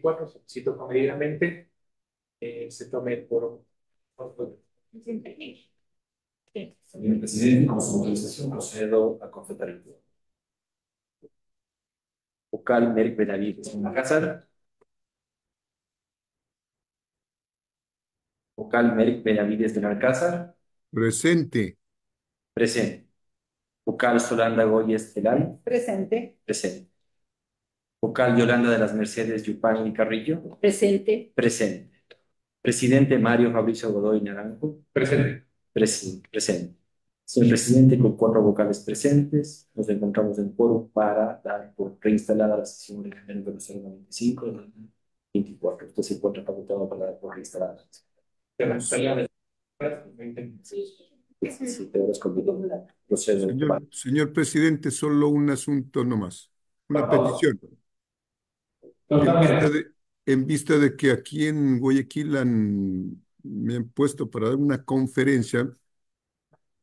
4, solicito comedidamente se tome Señor presidente, con su autorización procedo a completar el turno. Vocal Merck Benavides Alcázar. Vocal Merck Benavides del Alcázar. Presente. Presente. Vocal Solanda Goyes Telal. Presente. Presente. Vocal Yolanda de las Mercedes Yupán y Carrillo. Presente. Presente. Presidente Mario Fabricio Godoy Naranjo. presente. Presente. Señor presidente, con 4 vocales presentes, nos encontramos en quórum para dar por reinstalada la sesión de enero 095 de 2024. Usted se encuentra facultado para dar por reinstalada. Sí, te procedo. Señor presidente, solo un asunto nomás, una petición. Totalmente. En vista de que aquí en Guayaquil me han puesto para dar una conferencia,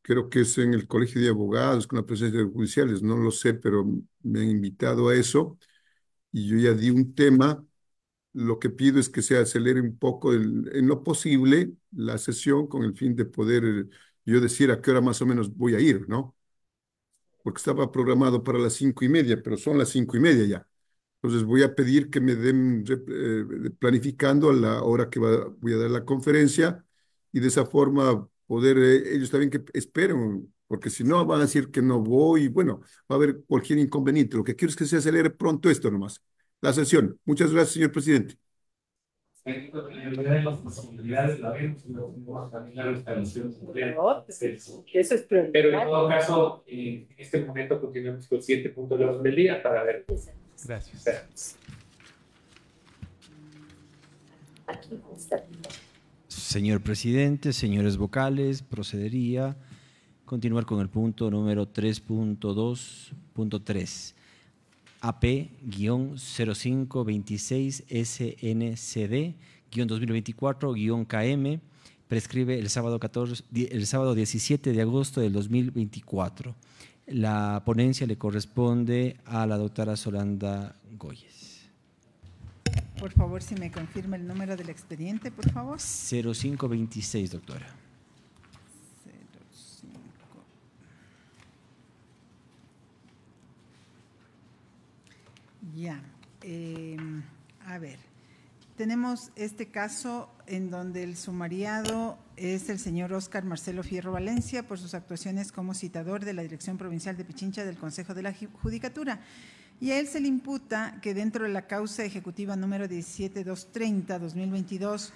creo que es en el Colegio de Abogados, con la presencia de judiciales, no lo sé, pero me han invitado a eso y yo ya di un tema. Lo que pido es que se acelere un poco en lo posible la sesión con el fin de poder yo decir a qué hora más o menos voy a ir, ¿no? Porque estaba programado para las 5:30, pero son las 5:30 ya. Entonces voy a pedir que me den planificando a la hora que voy a dar la conferencia y de esa forma poder, ellos también que esperen, porque si no van a decir que no voy, bueno, va a haber cualquier inconveniente. Lo que quiero es que se acelere pronto esto nomás, la sesión. Muchas gracias, señor presidente. Las posibilidades la vemos y no vamos a cambiar la instalación. Eso es Pero en prioridad. todo caso, en este momento continuamos con 7 puntos de orden del día para ver. Gracias. Aquí está. Señor presidente, señores vocales, procedería continuar con el punto número 3.2.3. AP-0526-SNCD-2024-KM prescribe el sábado 17 de agosto del 2024. La ponencia le corresponde a la doctora Solanda Goyes. Por favor, si me confirma el número del expediente, por favor. 0526, doctora. 05. Ya. A ver. Tenemos este caso en donde el sumariado es el señor Óscar Marcelo Fierro Valencia por sus actuaciones como citador de la Dirección Provincial de Pichincha del Consejo de la Judicatura. Y a él se le imputa que dentro de la causa ejecutiva número 17230-2022,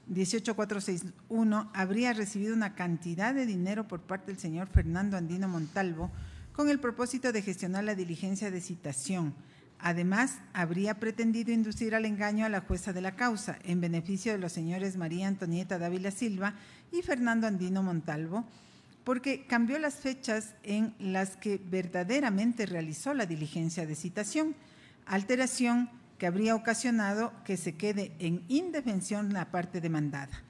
18461, habría recibido una cantidad de dinero por parte del señor Fernando Andino Montalvo con el propósito de gestionar la diligencia de citación. Además, habría pretendido inducir al engaño a la jueza de la causa en beneficio de los señores María Antonieta Dávila Silva y Fernando Andino Montalvo, porque cambió las fechas en las que verdaderamente realizó la diligencia de citación, alteración que habría ocasionado que se quede en indefensión la parte demandada,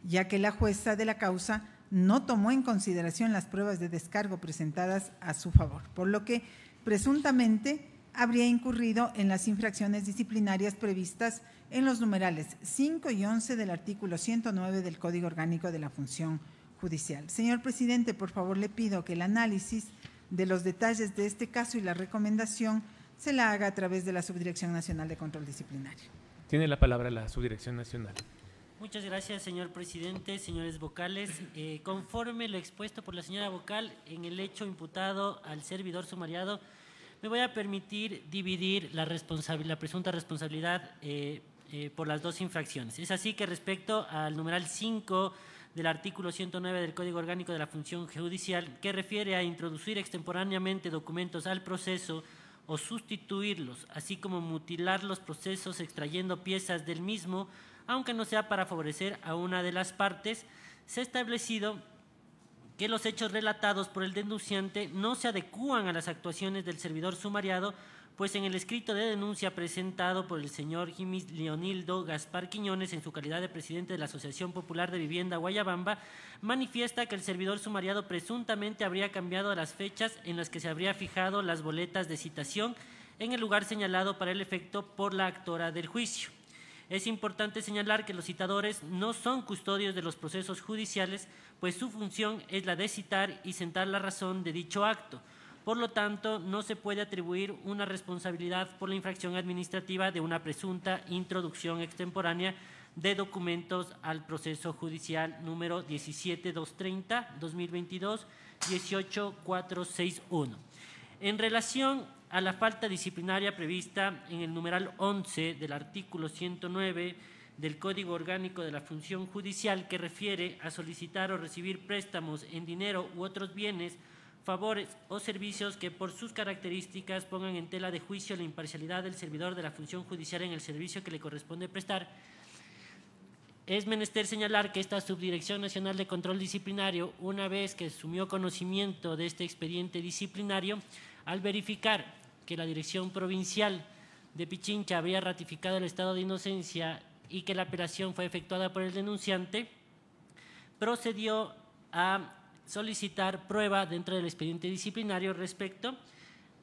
ya que la jueza de la causa no tomó en consideración las pruebas de descargo presentadas a su favor, por lo que presuntamente habría incurrido en las infracciones disciplinarias previstas en los numerales 5 y 11 del artículo 109 del Código Orgánico de la Función Judicial. Señor presidente, por favor, le pido que el análisis de los detalles de este caso y la recomendación se la haga a través de la Subdirección Nacional de Control Disciplinario. Tiene la palabra la Subdirección Nacional. Muchas gracias, señor presidente, señores vocales. Conforme lo expuesto por la señora vocal en el hecho imputado al servidor sumariado, me voy a permitir dividir la presunta responsabilidad por las dos infracciones. Es así que respecto al numeral 5 del artículo 109 del Código Orgánico de la Función Judicial, que refiere a introducir extemporáneamente documentos al proceso o sustituirlos, así como mutilar los procesos extrayendo piezas del mismo, aunque no sea para favorecer a una de las partes, se ha establecido que los hechos relatados por el denunciante no se adecúan a las actuaciones del servidor sumariado, pues en el escrito de denuncia presentado por el señor Jiménez Leonildo Gaspar Quiñones en su calidad de presidente de la Asociación Popular de Vivienda Guayabamba, manifiesta que el servidor sumariado presuntamente habría cambiado las fechas en las que se habría fijado las boletas de citación en el lugar señalado para el efecto por la actora del juicio. Es importante señalar que los citadores no son custodios de los procesos judiciales, pues su función es la de citar y sentar la razón de dicho acto. Por lo tanto, no se puede atribuir una responsabilidad por la infracción administrativa de una presunta introducción extemporánea de documentos al proceso judicial número 17230-2022, 18461. En relación a la falta disciplinaria prevista en el numeral 11 del artículo 109 del Código Orgánico de la Función Judicial, que refiere a solicitar o recibir préstamos en dinero u otros bienes, favores o servicios que por sus características pongan en tela de juicio la imparcialidad del servidor de la función judicial en el servicio que le corresponde prestar, es menester señalar que esta Subdirección Nacional de Control Disciplinario, una vez que asumió conocimiento de este expediente disciplinario, al verificar que la Dirección Provincial de Pichincha había ratificado el estado de inocencia y que la apelación fue efectuada por el denunciante, procedió a solicitar prueba dentro del expediente disciplinario respecto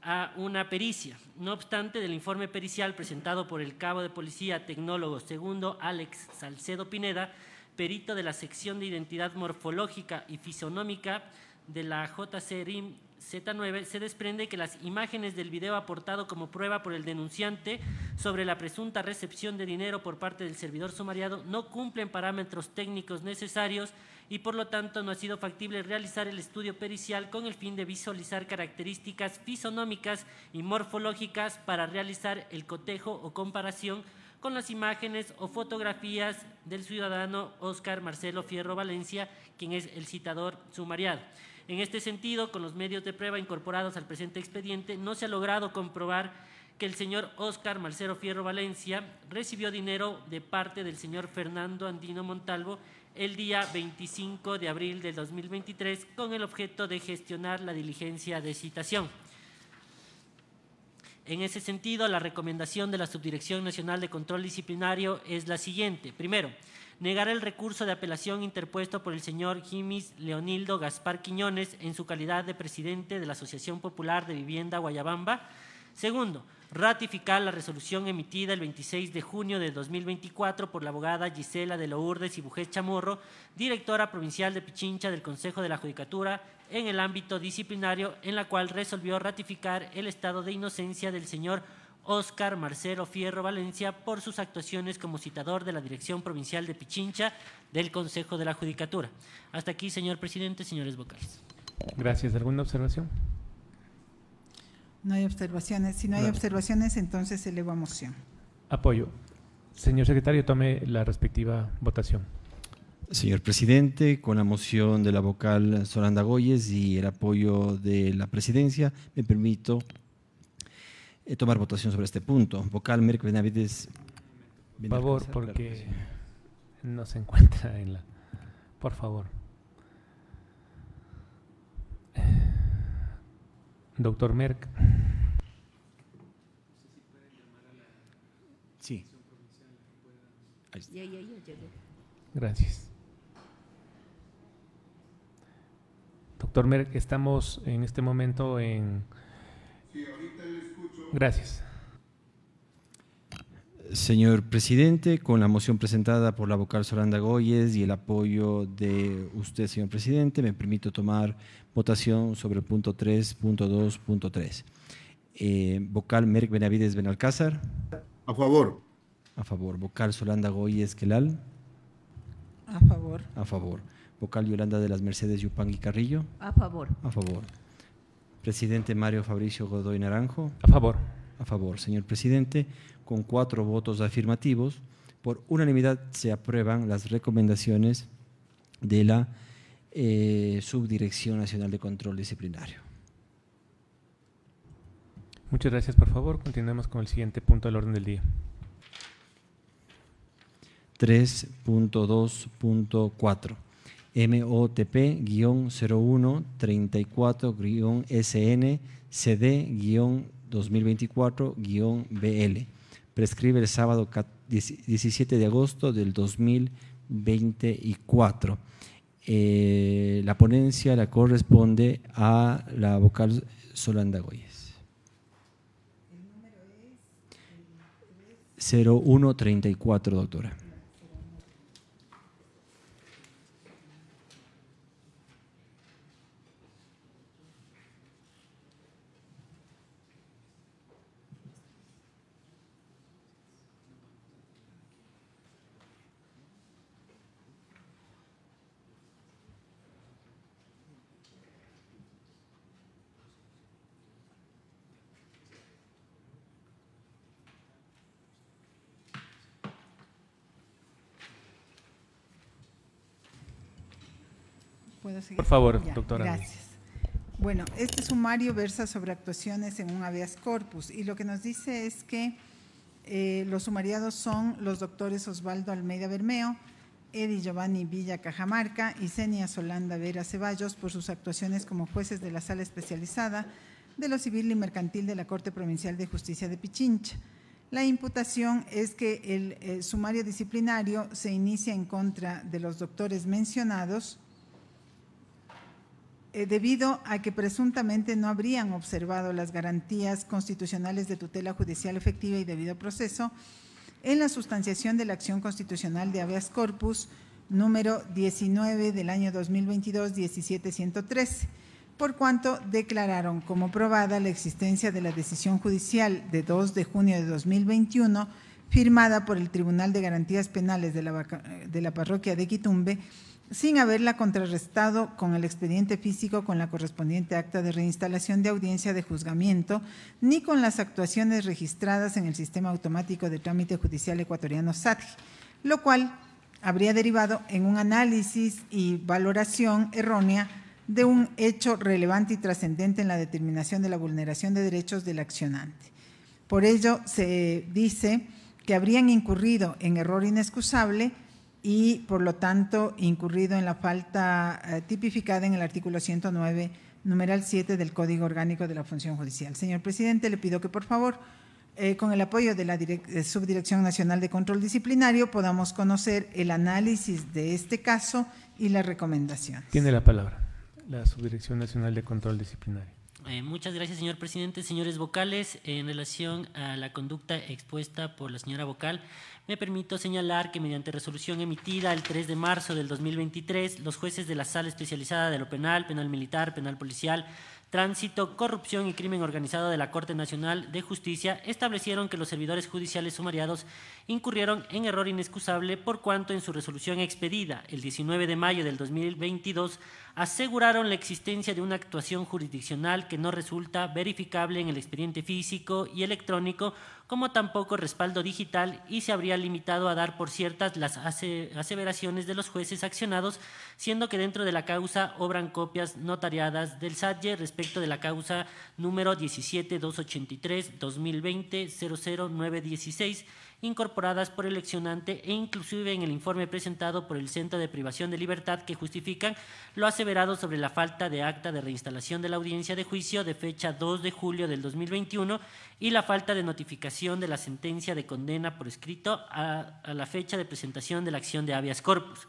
a una pericia. No obstante, del informe pericial presentado por el cabo de policía tecnólogo segundo Alex Salcedo Pineda, perito de la sección de identidad morfológica y fisonómica de la JCRIM Z9, se desprende que las imágenes del video aportado como prueba por el denunciante sobre la presunta recepción de dinero por parte del servidor sumariado no cumplen parámetros técnicos necesarios y por lo tanto no ha sido factible realizar el estudio pericial con el fin de visualizar características fisonómicas y morfológicas para realizar el cotejo o comparación con las imágenes o fotografías del ciudadano Óscar Marcelo Fierro Valencia, quien es el citador sumariado. En este sentido, con los medios de prueba incorporados al presente expediente, no se ha logrado comprobar que el señor Óscar Marcelo Fierro Valencia recibió dinero de parte del señor Fernando Andino Montalvo el día 25 de abril del 2023 con el objeto de gestionar la diligencia de citación. En ese sentido, la recomendación de la Subdirección Nacional de Control Disciplinario es la siguiente. Primero, negar el recurso de apelación interpuesto por el señor Jimis Leonildo Gaspar Quiñones en su calidad de presidente de la Asociación Popular de Vivienda Guayabamba. Segundo, ratificar la resolución emitida el 26 de junio de 2024 por la abogada Gisela de Lourdes y Bujés Chamorro, directora provincial de Pichincha del Consejo de la Judicatura, en el ámbito disciplinario, en la cual resolvió ratificar el estado de inocencia del señor Óscar Marcelo Fierro Valencia por sus actuaciones como citador de la Dirección Provincial de Pichincha del Consejo de la Judicatura. Hasta aquí, señor presidente, señores vocales. Gracias. ¿Alguna observación? No hay observaciones. Si no hay observaciones, entonces elevo a moción. Apoyo. Señor secretario, tome la respectiva votación. Señor presidente, con la moción de la vocal Solanda Goyes y el apoyo de la presidencia, me permito tomar votación sobre este punto. Vocal Merck Benavides. Por favor, porque no se encuentra en la… Por favor. Doctor Merck. Sí. Gracias. Doctor Merck, estamos en este momento en… Sí, ahorita le escucho. Gracias. Señor presidente, con la moción presentada por la vocal Solanda Goyes y el apoyo de usted, señor presidente, me permito tomar votación sobre el punto 3.2.3. Vocal Merck Benavides Benalcázar. A favor. A favor. Vocal Solanda Goyes Quelal. A favor. A favor. Vocal Yolanda de las Mercedes Yupanqui Carrillo. A favor. A favor. Presidente Mario Fabricio Godoy Naranjo. A favor. A favor. Señor presidente, con 4 votos afirmativos, por unanimidad se aprueban las recomendaciones de la Subdirección Nacional de Control Disciplinario. Muchas gracias. Por favor, continuemos con el siguiente punto del orden del día. 3.2.4 MOTP-0134-SN CD-2024-BL. Prescribe el sábado 17 de agosto del 2024. La ponencia la corresponde a la vocal Solanda Goyes. 0134, doctora. ¿Puedo seguir? Por favor, Ya, doctora. Gracias. Bueno, este sumario versa sobre actuaciones en un habeas corpus y lo que nos dice es que los sumariados son los doctores Osvaldo Almeida Bermeo, Edi Giovanni Villa Cajamarca y Zenia Solanda Vera Ceballos por sus actuaciones como jueces de la Sala Especializada de lo Civil y Mercantil de la Corte Provincial de Justicia de Pichincha. La imputación es que el sumario disciplinario se inicia en contra de los doctores mencionados debido a que presuntamente no habrían observado las garantías constitucionales de tutela judicial efectiva y debido proceso en la sustanciación de la acción constitucional de habeas corpus número 19 del año 2022, 17113, por cuanto declararon como probada la existencia de la decisión judicial de 2 de junio de 2021 firmada por el Tribunal de Garantías Penales de la parroquia de Quitumbe, sin haberla contrarrestado con el expediente físico con la correspondiente acta de reinstalación de audiencia de juzgamiento, ni con las actuaciones registradas en el Sistema Automático de Trámite Judicial Ecuatoriano SATJ, lo cual habría derivado en un análisis y valoración errónea de un hecho relevante y trascendente en la determinación de la vulneración de derechos del accionante. Por ello, se dice que habrían incurrido en error inexcusable y, por lo tanto, incurrido en la falta tipificada en el artículo 109, numeral 7 del Código Orgánico de la Función Judicial. Señor presidente, le pido que, por favor, con el apoyo de la Subdirección Nacional de Control Disciplinario, podamos conocer el análisis de este caso y las recomendaciones. Tiene la palabra la Subdirección Nacional de Control Disciplinario. Muchas gracias, señor presidente. Señores vocales, en relación a la conducta expuesta por la señora vocal, me permito señalar que mediante resolución emitida el 3 de marzo del 2023, los jueces de la Sala Especializada de lo Penal, Penal Militar, Penal Policial, Tránsito, Corrupción y Crimen Organizado de la Corte Nacional de Justicia establecieron que los servidores judiciales sumariados incurrieron en error inexcusable por cuanto en su resolución expedida el 19 de mayo del 2022 aseguraron la existencia de una actuación jurisdiccional que no resulta verificable en el expediente físico y electrónico, como tampoco respaldo digital, y se habría limitado a dar por ciertas las aseveraciones de los jueces accionados, siendo que dentro de la causa obran copias notariadas del SATJE respecto de la causa número 17-283-2020-00916, incorporadas por el accionante e inclusive en el informe presentado por el Centro de Privación de Libertad, que justifican lo aseverado sobre la falta de acta de reinstalación de la audiencia de juicio de fecha 2 de julio del 2021 y la falta de notificación de la sentencia de condena por escrito a la fecha de presentación de la acción de habeas corpus.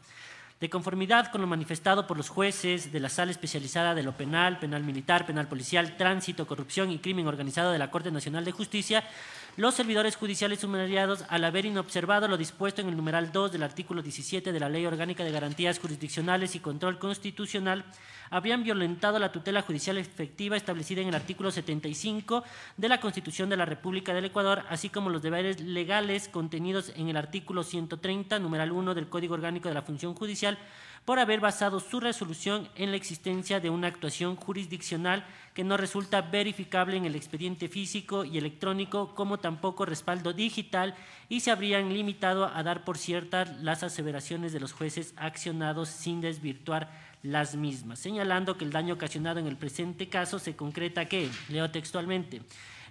De conformidad con lo manifestado por los jueces de la Sala Especializada de lo Penal, Penal Militar, Penal Policial, Tránsito, Corrupción y Crimen Organizado de la Corte Nacional de Justicia, los servidores judiciales sumariados, al haber inobservado lo dispuesto en el numeral 2 del artículo 17 de la Ley Orgánica de Garantías Jurisdiccionales y Control Constitucional, habrían violentado la tutela judicial efectiva establecida en el artículo 75 de la Constitución de la República del Ecuador, así como los deberes legales contenidos en el artículo 130, numeral 1 del Código Orgánico de la Función Judicial, por haber basado su resolución en la existencia de una actuación jurisdiccional que no resulta verificable en el expediente físico y electrónico, como tampoco respaldo digital, y se habrían limitado a dar por ciertas las aseveraciones de los jueces accionados sin desvirtuar las mismas, señalando que el daño ocasionado en el presente caso se concreta que, leo textualmente,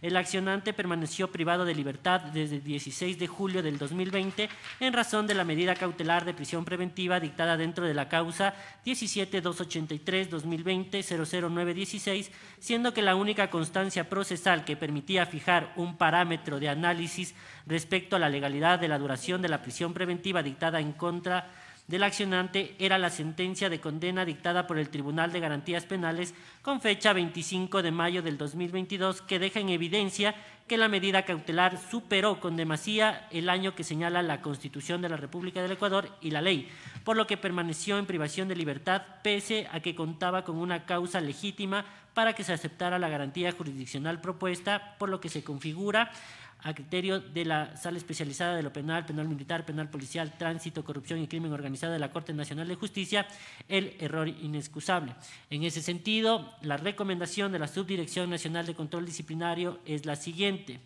el accionante permaneció privado de libertad desde el 16 de julio del 2020 en razón de la medida cautelar de prisión preventiva dictada dentro de la causa 17-283-2020-00916, siendo que la única constancia procesal que permitía fijar un parámetro de análisis respecto a la legalidad de la duración de la prisión preventiva dictada en contra del accionante era la sentencia de condena dictada por el Tribunal de Garantías Penales con fecha 25 de mayo del 2022, que deja en evidencia que la medida cautelar superó con demasía el año que señala la Constitución de la República del Ecuador y la ley, por lo que permaneció en privación de libertad pese a que contaba con una causa legítima para que se aceptara la garantía jurisdiccional propuesta, por lo que se configura a criterio de la Sala Especializada de lo Penal, Penal Militar, Penal Policial, Tránsito, Corrupción y Crimen Organizado de la Corte Nacional de Justicia, el error inexcusable. En ese sentido, la recomendación de la Subdirección Nacional de Control Disciplinario es la siguiente.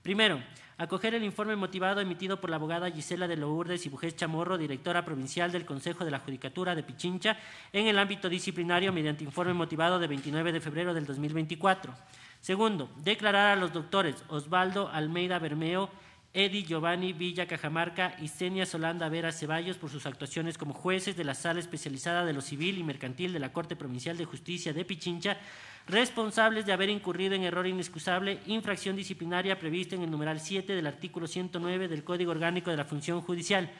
Primero, acoger el informe motivado emitido por la abogada Gisela de Lourdes y Bujés Chamorro, directora provincial del Consejo de la Judicatura de Pichincha, en el ámbito disciplinario mediante informe motivado de 29 de febrero del 2024. Segundo, declarar a los doctores Osvaldo Almeida Bermeo, Edi Giovanni Villa Cajamarca y Senia Solanda Vera Ceballos por sus actuaciones como jueces de la Sala Especializada de lo Civil y Mercantil de la Corte Provincial de Justicia de Pichincha, responsables de haber incurrido en error inexcusable, infracción disciplinaria prevista en el numeral 7 del artículo 109 del Código Orgánico de la Función Judicial.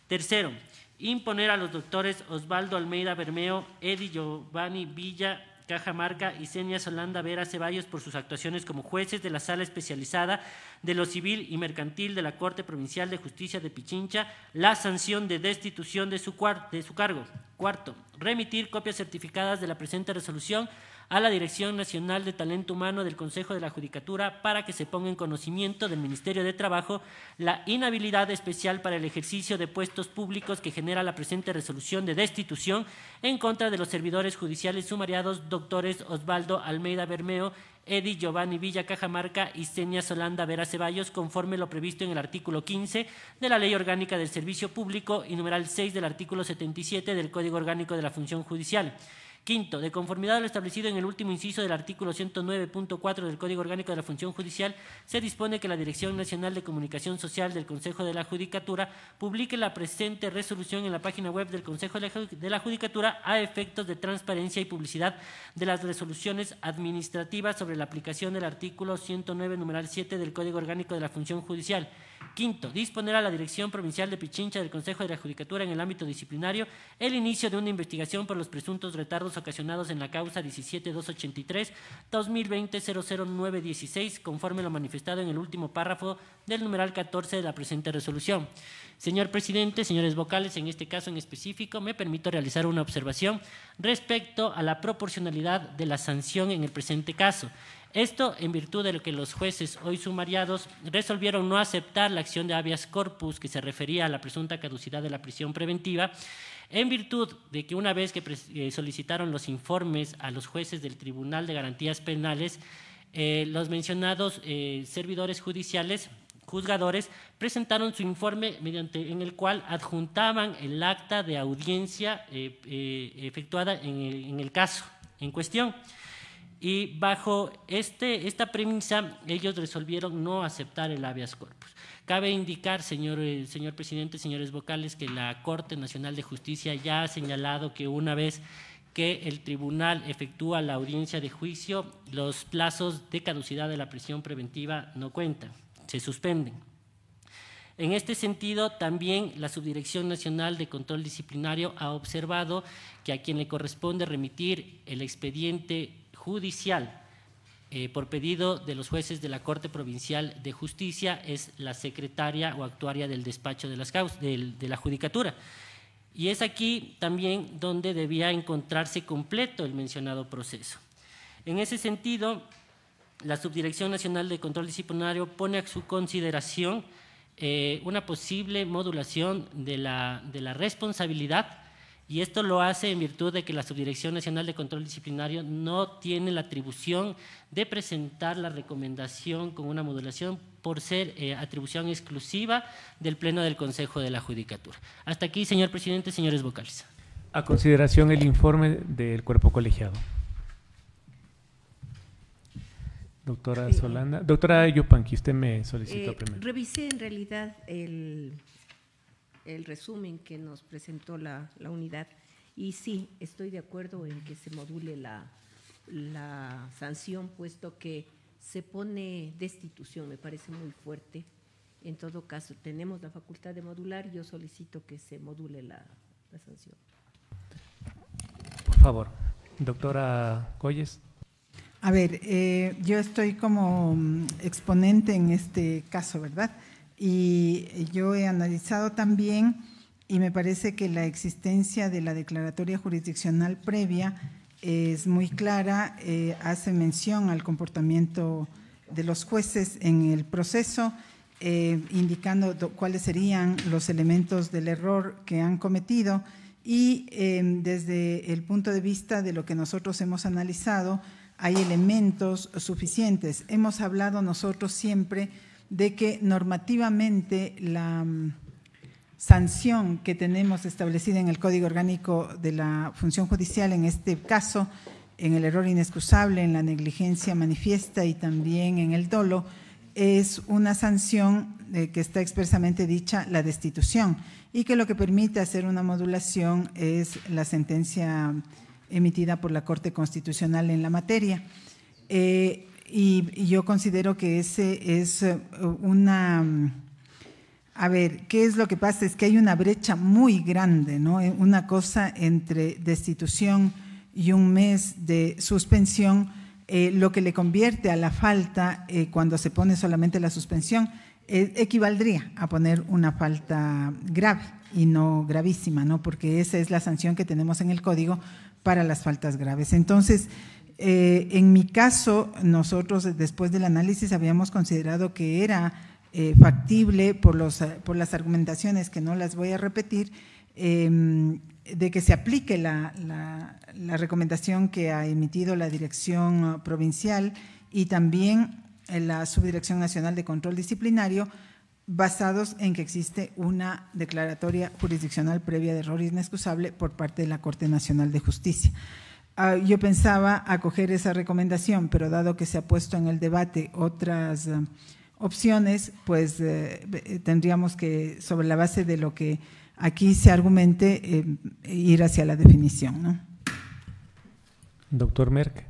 Tercero, imponer a los doctores Osvaldo Almeida Bermeo, Edi Giovanni Villa Cajamarca y Senia Solanda Vera Ceballos por sus actuaciones como jueces de la Sala Especializada de lo Civil y Mercantil de la Corte Provincial de Justicia de Pichincha la sanción de destitución de su cargo. Cuarto, remitir copias certificadas de la presente resolución a la Dirección Nacional de Talento Humano del Consejo de la Judicatura para que se ponga en conocimiento del Ministerio de Trabajo la inhabilidad especial para el ejercicio de puestos públicos que genera la presente resolución de destitución en contra de los servidores judiciales sumariados doctores Osvaldo Almeida Bermeo, Edi Giovanni Villa Cajamarca y Senia Solanda Vera Ceballos, conforme lo previsto en el artículo 15 de la Ley Orgánica del Servicio Público y numeral 6 del artículo 77 del Código Orgánico de la Función Judicial. Quinto, de conformidad a lo establecido en el último inciso del artículo 109.4 del Código Orgánico de la Función Judicial, se dispone que la Dirección Nacional de Comunicación Social del Consejo de la Judicatura publique la presente resolución en la página web del Consejo de la Judicatura a efectos de transparencia y publicidad de las resoluciones administrativas sobre la aplicación del artículo 109, numeral 7 del Código Orgánico de la Función Judicial. Quinto, disponer a la Dirección Provincial de Pichincha del Consejo de la Judicatura en el ámbito disciplinario el inicio de una investigación por los presuntos retardos ocasionados en la causa 17.283/2020-00916, conforme lo manifestado en el último párrafo del numeral 14 de la presente resolución. Señor presidente, señores vocales, en este caso en específico, me permito realizar una observación respecto a la proporcionalidad de la sanción en el presente caso. Esto en virtud de lo que los jueces hoy sumariados resolvieron no aceptar la acción de habeas corpus que se refería a la presunta caducidad de la prisión preventiva, en virtud de que una vez que solicitaron los informes a los jueces del Tribunal de Garantías Penales, los mencionados servidores judiciales, juzgadores, presentaron su informe en el cual adjuntaban el acta de audiencia efectuada en el caso en cuestión. Y bajo esta premisa, ellos resolvieron no aceptar el habeas corpus. Cabe indicar, señor presidente, señores vocales, que la Corte Nacional de Justicia ya ha señalado que una vez que el tribunal efectúa la audiencia de juicio, los plazos de caducidad de la prisión preventiva no cuentan, se suspenden. En este sentido, también la Subdirección Nacional de Control Disciplinario ha observado que a quien le corresponde remitir el expediente judicial por pedido de los jueces de la Corte Provincial de Justicia es la secretaria o actuaria del despacho de las causas de la Judicatura. Y es aquí también donde debía encontrarse completo el mencionado proceso. En ese sentido, la Subdirección Nacional de Control Disciplinario pone a su consideración una posible modulación de la responsabilidad, y esto lo hace en virtud de que la Subdirección Nacional de Control Disciplinario no tiene la atribución de presentar la recomendación con una modulación por ser atribución exclusiva del Pleno del Consejo de la Judicatura. Hasta aquí, señor presidente, señores vocales. A consideración el informe del cuerpo colegiado. Doctora Solanda. Doctora Yupanqui, usted me solicitó primero. Revisé en realidad el resumen que nos presentó la unidad y sí, estoy de acuerdo en que se module la sanción, puesto que se pone destitución, me parece muy fuerte. En todo caso, tenemos la facultad de modular, yo solicito que se module la sanción. Por favor, doctora Goyes. A ver, yo estoy como exponente en este caso, ¿verdad? Y yo he analizado también y me parece que la existencia de la declaratoria jurisdiccional previa es muy clara, hace mención al comportamiento de los jueces en el proceso, indicando cuáles serían los elementos del error que han cometido y desde el punto de vista de lo que nosotros hemos analizado, hay elementos suficientes. Hemos hablado nosotros siempre de que normativamente la sanción que tenemos establecida en el Código Orgánico de la Función Judicial, en este caso, en el error inexcusable, en la negligencia manifiesta y también en el dolo, es una sanción que está expresamente dicha, la destitución, y que lo que permite hacer una modulación es la sentencia emitida por la Corte Constitucional en la materia. Y yo considero que ese es una… A ver, ¿qué es lo que pasa? Es que hay una brecha muy grande, ¿no? Una cosa entre destitución y un mes de suspensión, lo que le convierte a la falta, cuando se pone solamente la suspensión, equivaldría a poner una falta grave y no gravísima, ¿no? Porque esa es la sanción que tenemos en el Código para las faltas graves. Entonces, en mi caso, nosotros después del análisis habíamos considerado que era factible por las argumentaciones, que no las voy a repetir, de que se aplique la recomendación que ha emitido la Dirección Provincial y también la Subdirección Nacional de Control Disciplinario, basados en que existe una declaratoria jurisdiccional previa de error inexcusable por parte de la Corte Nacional de Justicia. Yo pensaba acoger esa recomendación, pero dado que se ha puesto en el debate otras opciones, pues tendríamos que, sobre la base de lo que aquí se argumente, ir hacia la definición, ¿no? Doctor Merck.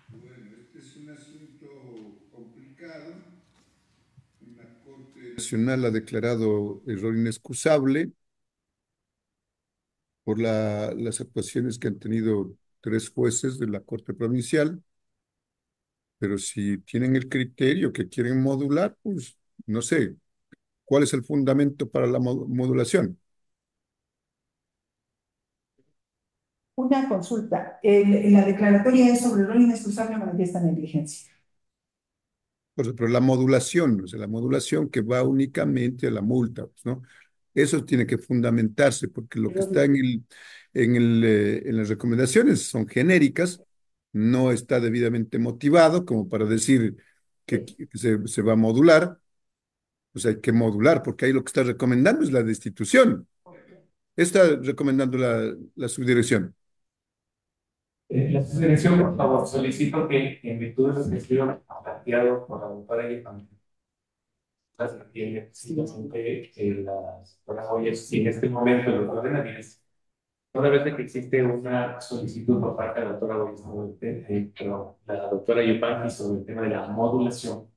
Bueno, este es un asunto complicado. La Corte Nacional ha declarado error inexcusable por las actuaciones que han tenido 3 jueces de la Corte Provincial, pero si tienen el criterio que quieren modular, pues no sé, ¿cuál es el fundamento para la modulación? Una consulta. La declaratoria es sobre error inexcusable o manifiesta negligencia. Pero la modulación, o sea, la modulación que va únicamente a la multa, pues, ¿no? Eso tiene que fundamentarse, porque lo que está en las recomendaciones son genéricas, no está debidamente motivado como para decir que se va a modular. O sea, hay que modular, porque ahí lo que está recomendando es la destitución. Está recomendando la subdirección. La subdirección, por favor, solicito que en virtud de los estudios planteados por la doctora Yepam, tiene precisamente las hoyas, si en este momento el doctor Benavides, toda vez de que existe una solicitud por parte de la doctora Boyes pero la doctora Yepam sobre el tema de la modulación,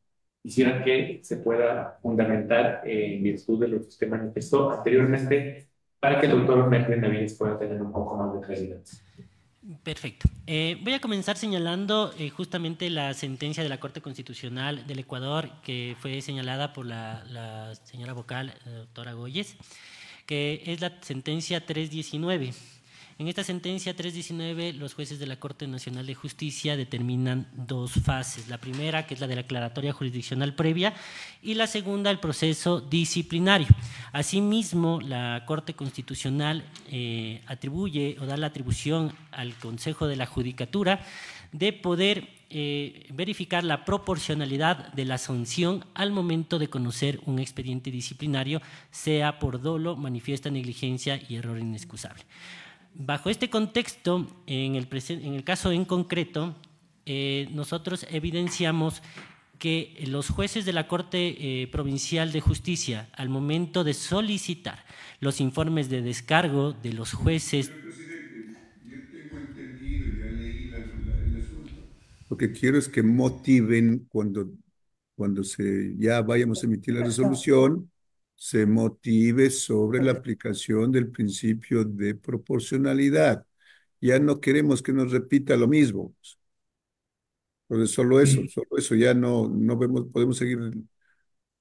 quisiera que se pueda fundamentar en virtud de lo que usted manifestó anteriormente para que el doctor Benavides pueda tener un poco más de claridad. Perfecto. Voy a comenzar señalando justamente la sentencia de la Corte Constitucional del Ecuador, que fue señalada por la señora vocal, doctora Goyes, que es la sentencia 319. En esta sentencia 319, los jueces de la Corte Nacional de Justicia determinan 2 fases. La primera, que es la de la declaratoria jurisdiccional previa, y la segunda, el proceso disciplinario. Asimismo, la Corte Constitucional atribuye o da la atribución al Consejo de la Judicatura de poder verificar la proporcionalidad de la sanción al momento de conocer un expediente disciplinario, sea por dolo, manifiesta negligencia y error inexcusable. Bajo este contexto, en el caso en concreto, nosotros evidenciamos que los jueces de la Corte Provincial de Justicia, al momento de solicitar los informes de descargo de los jueces… Señor presidente, yo tengo entendido, ya leí el asunto. Lo que quiero es que motiven cuando cuando ya vayamos a emitir la resolución, se motive sobre la aplicación del principio de proporcionalidad. Ya no queremos que nos repita lo mismo. Entonces, solo eso, ya no vemos, podemos seguir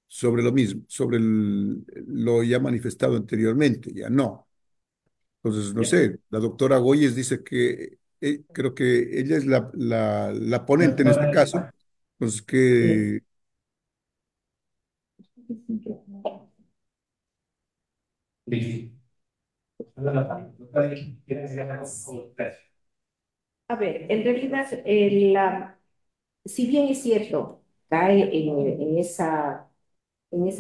sobre lo mismo, sobre lo ya manifestado anteriormente, ya no. Entonces, no sé, la doctora Goyes dice que creo que ella es la ponente en este caso, entonces que A ver, en realidad, si bien es cierto, cae en esa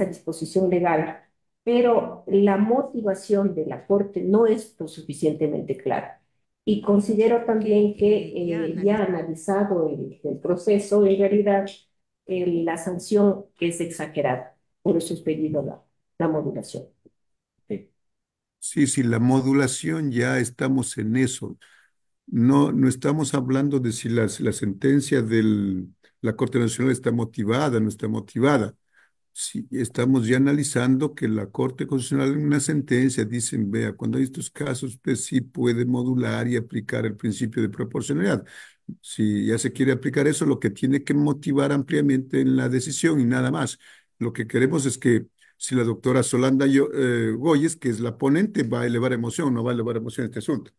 disposición legal, pero la motivación de la Corte no es lo suficientemente clara. Y considero también que ya analizado el proceso, en realidad la sanción es exagerada. Por eso es pedido la modulación. sí, la modulación ya estamos en eso. No estamos hablando de si la sentencia de la Corte Nacional está motivada, no está motivada. Sí, estamos ya analizando que la Corte Constitucional en una sentencia dicen, vea, cuando hay estos casos, pues sí puede modular y aplicar el principio de proporcionalidad. Si ya se quiere aplicar eso, lo que tiene que motivar ampliamente en la decisión y nada más. Lo que queremos es que si la doctora Solanda Goyes, que es la ponente, va a elevar emoción, no va a elevar emoción este asunto.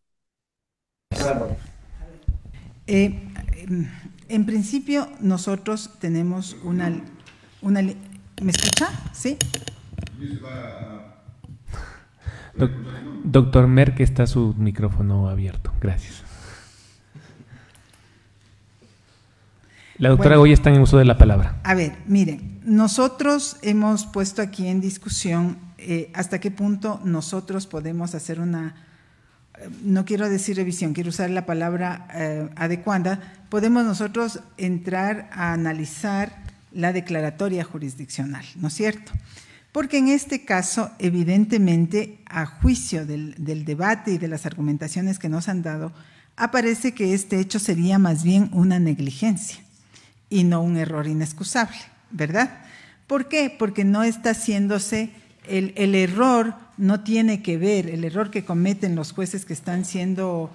En principio, nosotros tenemos una ¿me escucha? ¿Sí? Doctor Merck, está su micrófono abierto. Gracias. La doctora Goya está en uso de la palabra. A ver, miren, nosotros hemos puesto aquí en discusión hasta qué punto nosotros podemos hacer no quiero decir revisión, quiero usar la palabra adecuada, podemos nosotros entrar a analizar la declaratoria jurisdiccional, ¿no es cierto? Porque en este caso, evidentemente, a juicio del debate y de las argumentaciones que nos han dado, aparece que este hecho sería más bien una negligencia y no un error inexcusable, ¿verdad? ¿Por qué? Porque no está haciéndose, el error no tiene que ver, el error que cometen los jueces que están siendo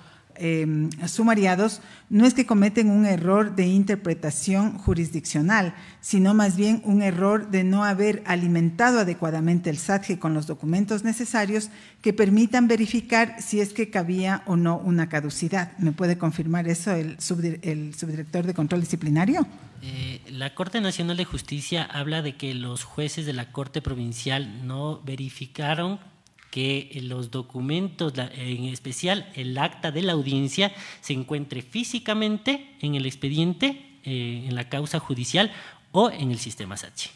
sumariados, no es que cometen un error de interpretación jurisdiccional, sino más bien un error de no haber alimentado adecuadamente el SATGE con los documentos necesarios que permitan verificar si es que cabía o no una caducidad. ¿Me puede confirmar eso el subdirector de control disciplinario? La Corte Nacional de Justicia habla de que los jueces de la Corte Provincial no verificaron que los documentos, en especial el acta de la audiencia, se encuentre físicamente en el expediente, en la causa judicial o en el sistema SATGE.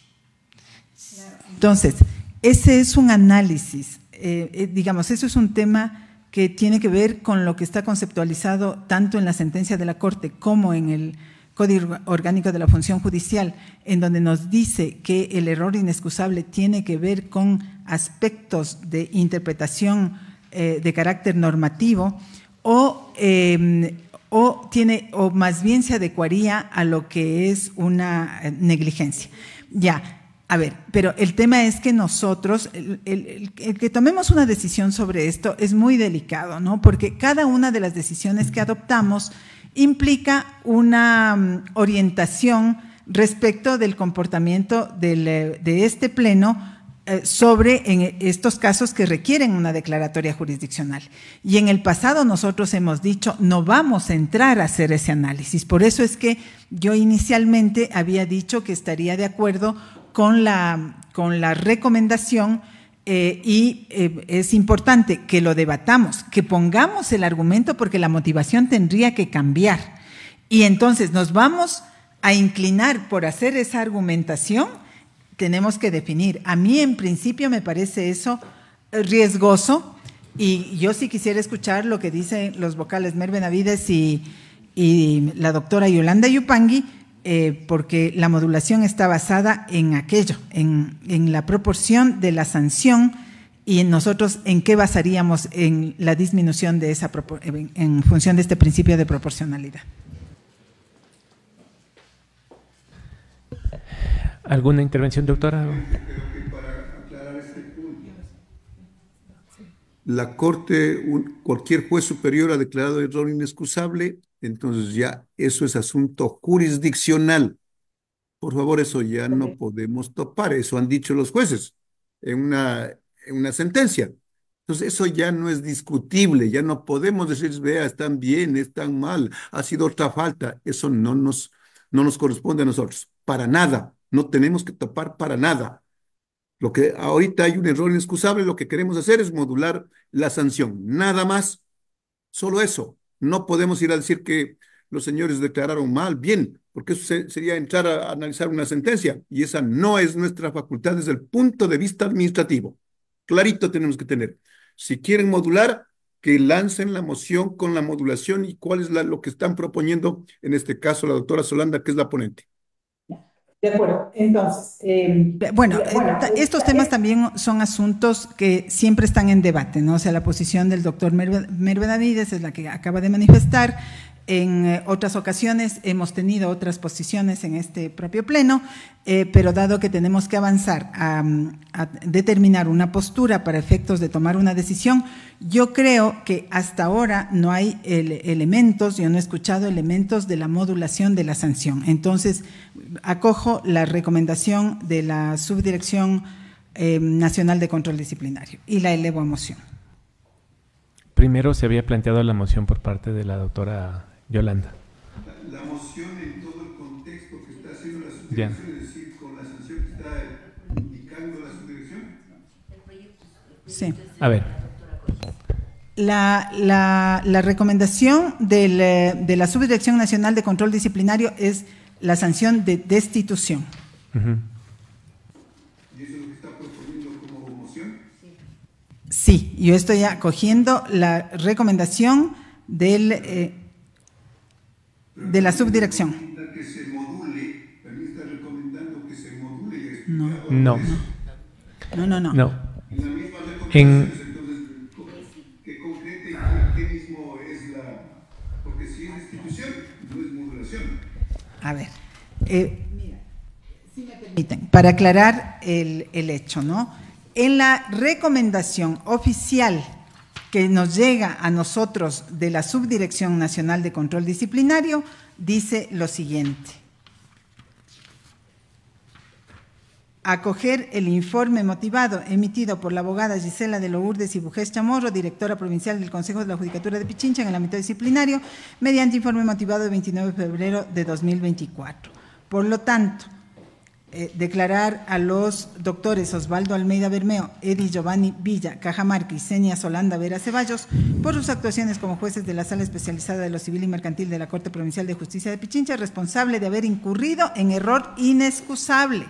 Entonces, ese es un análisis, digamos, eso es un tema que tiene que ver con lo que está conceptualizado tanto en la sentencia de la Corte como en el Código Orgánico de la Función Judicial, en donde nos dice que el error inexcusable tiene que ver con aspectos de interpretación de carácter normativo o más bien se adecuaría a lo que es una negligencia. Ya, a ver, pero el tema es que nosotros, el que tomemos una decisión sobre esto es muy delicado, ¿no? Porque cada una de las decisiones que adoptamos implica una orientación respecto del comportamiento de este pleno sobre en estos casos que requieren una declaratoria jurisdiccional. Y en el pasado nosotros hemos dicho, no vamos a entrar a hacer ese análisis. Por eso es que yo inicialmente había dicho que estaría de acuerdo con la recomendación y es importante que lo debatamos, que pongamos el argumento porque la motivación tendría que cambiar. Y entonces nos vamos a inclinar por hacer esa argumentación, tenemos que definir. A mí en principio me parece eso riesgoso y yo sí quisiera escuchar lo que dicen los vocales Mer Benavides y la doctora Yolanda Yupanqui, porque la modulación está basada en aquello, en la proporción de la sanción y en nosotros en qué basaríamos en la disminución de esa en función de este principio de proporcionalidad. ¿Alguna intervención, doctora? Creo que para aclarar este punto, la Corte, cualquier juez superior ha declarado error inexcusable, entonces ya eso es asunto jurisdiccional. Por favor, eso ya no podemos topar, eso han dicho los jueces en una sentencia. Entonces, eso ya no es discutible, ya no podemos decir, vea, están bien, están mal, ha sido otra falta. Eso no nos corresponde a nosotros, para nada, no tenemos que topar para nada. Lo que ahorita hay un error inexcusable, lo que queremos hacer es modular la sanción, nada más, solo eso. No podemos ir a decir que los señores declararon mal, bien, porque eso sería entrar a analizar una sentencia y esa no es nuestra facultad desde el punto de vista administrativo. Clarito tenemos que tener. Si quieren modular, que lancen la moción con la modulación y cuál es lo que están proponiendo, en este caso la doctora Solanda, que es la ponente. De acuerdo, entonces… estos temas también son asuntos que siempre están en debate, ¿no? O sea, la posición del doctor Merve Davides es la que acaba de manifestar. En otras ocasiones hemos tenido otras posiciones en este propio pleno, pero dado que tenemos que avanzar a determinar una postura para efectos de tomar una decisión, yo creo que hasta ahora no hay elementos, yo no he escuchado elementos de la modulación de la sanción. Entonces, acojo la recomendación de la Subdirección Nacional de Control Disciplinario y la elevo a moción. Primero se había planteado la moción por parte de la doctora Yolanda. La moción en todo el contexto que está haciendo la subdirección, es decir, con la sanción que está indicando la subdirección. Sí. A ver. La recomendación de la Subdirección Nacional de Control Disciplinario es la sanción de destitución. ¿Y eso es lo que está proponiendo como moción? Sí, yo estoy acogiendo la recomendación de la subdirección. Que se module, también está recomendando que se module. No. No. En la misma En, entonces, que concrete qué mismo es porque si es destitución, no es modulación. A ver, mira, si me permiten, para aclarar el hecho, ¿no? En la recomendación oficial que nos llega a nosotros de la Subdirección Nacional de Control Disciplinario, dice lo siguiente: acoger el informe motivado emitido por la abogada Gisela de Lourdes y Bujés Chamorro, directora provincial del Consejo de la Judicatura de Pichincha en el ámbito disciplinario, mediante informe motivado de 29 de febrero de 2024. Por lo tanto, declarar a los doctores Osvaldo Almeida Bermeo, Edi Giovanni Villa Cajamarca y Senia Solanda Vera Ceballos por sus actuaciones como jueces de la Sala Especializada de lo Civil y Mercantil de la Corte Provincial de Justicia de Pichincha, responsable de haber incurrido en error inexcusable,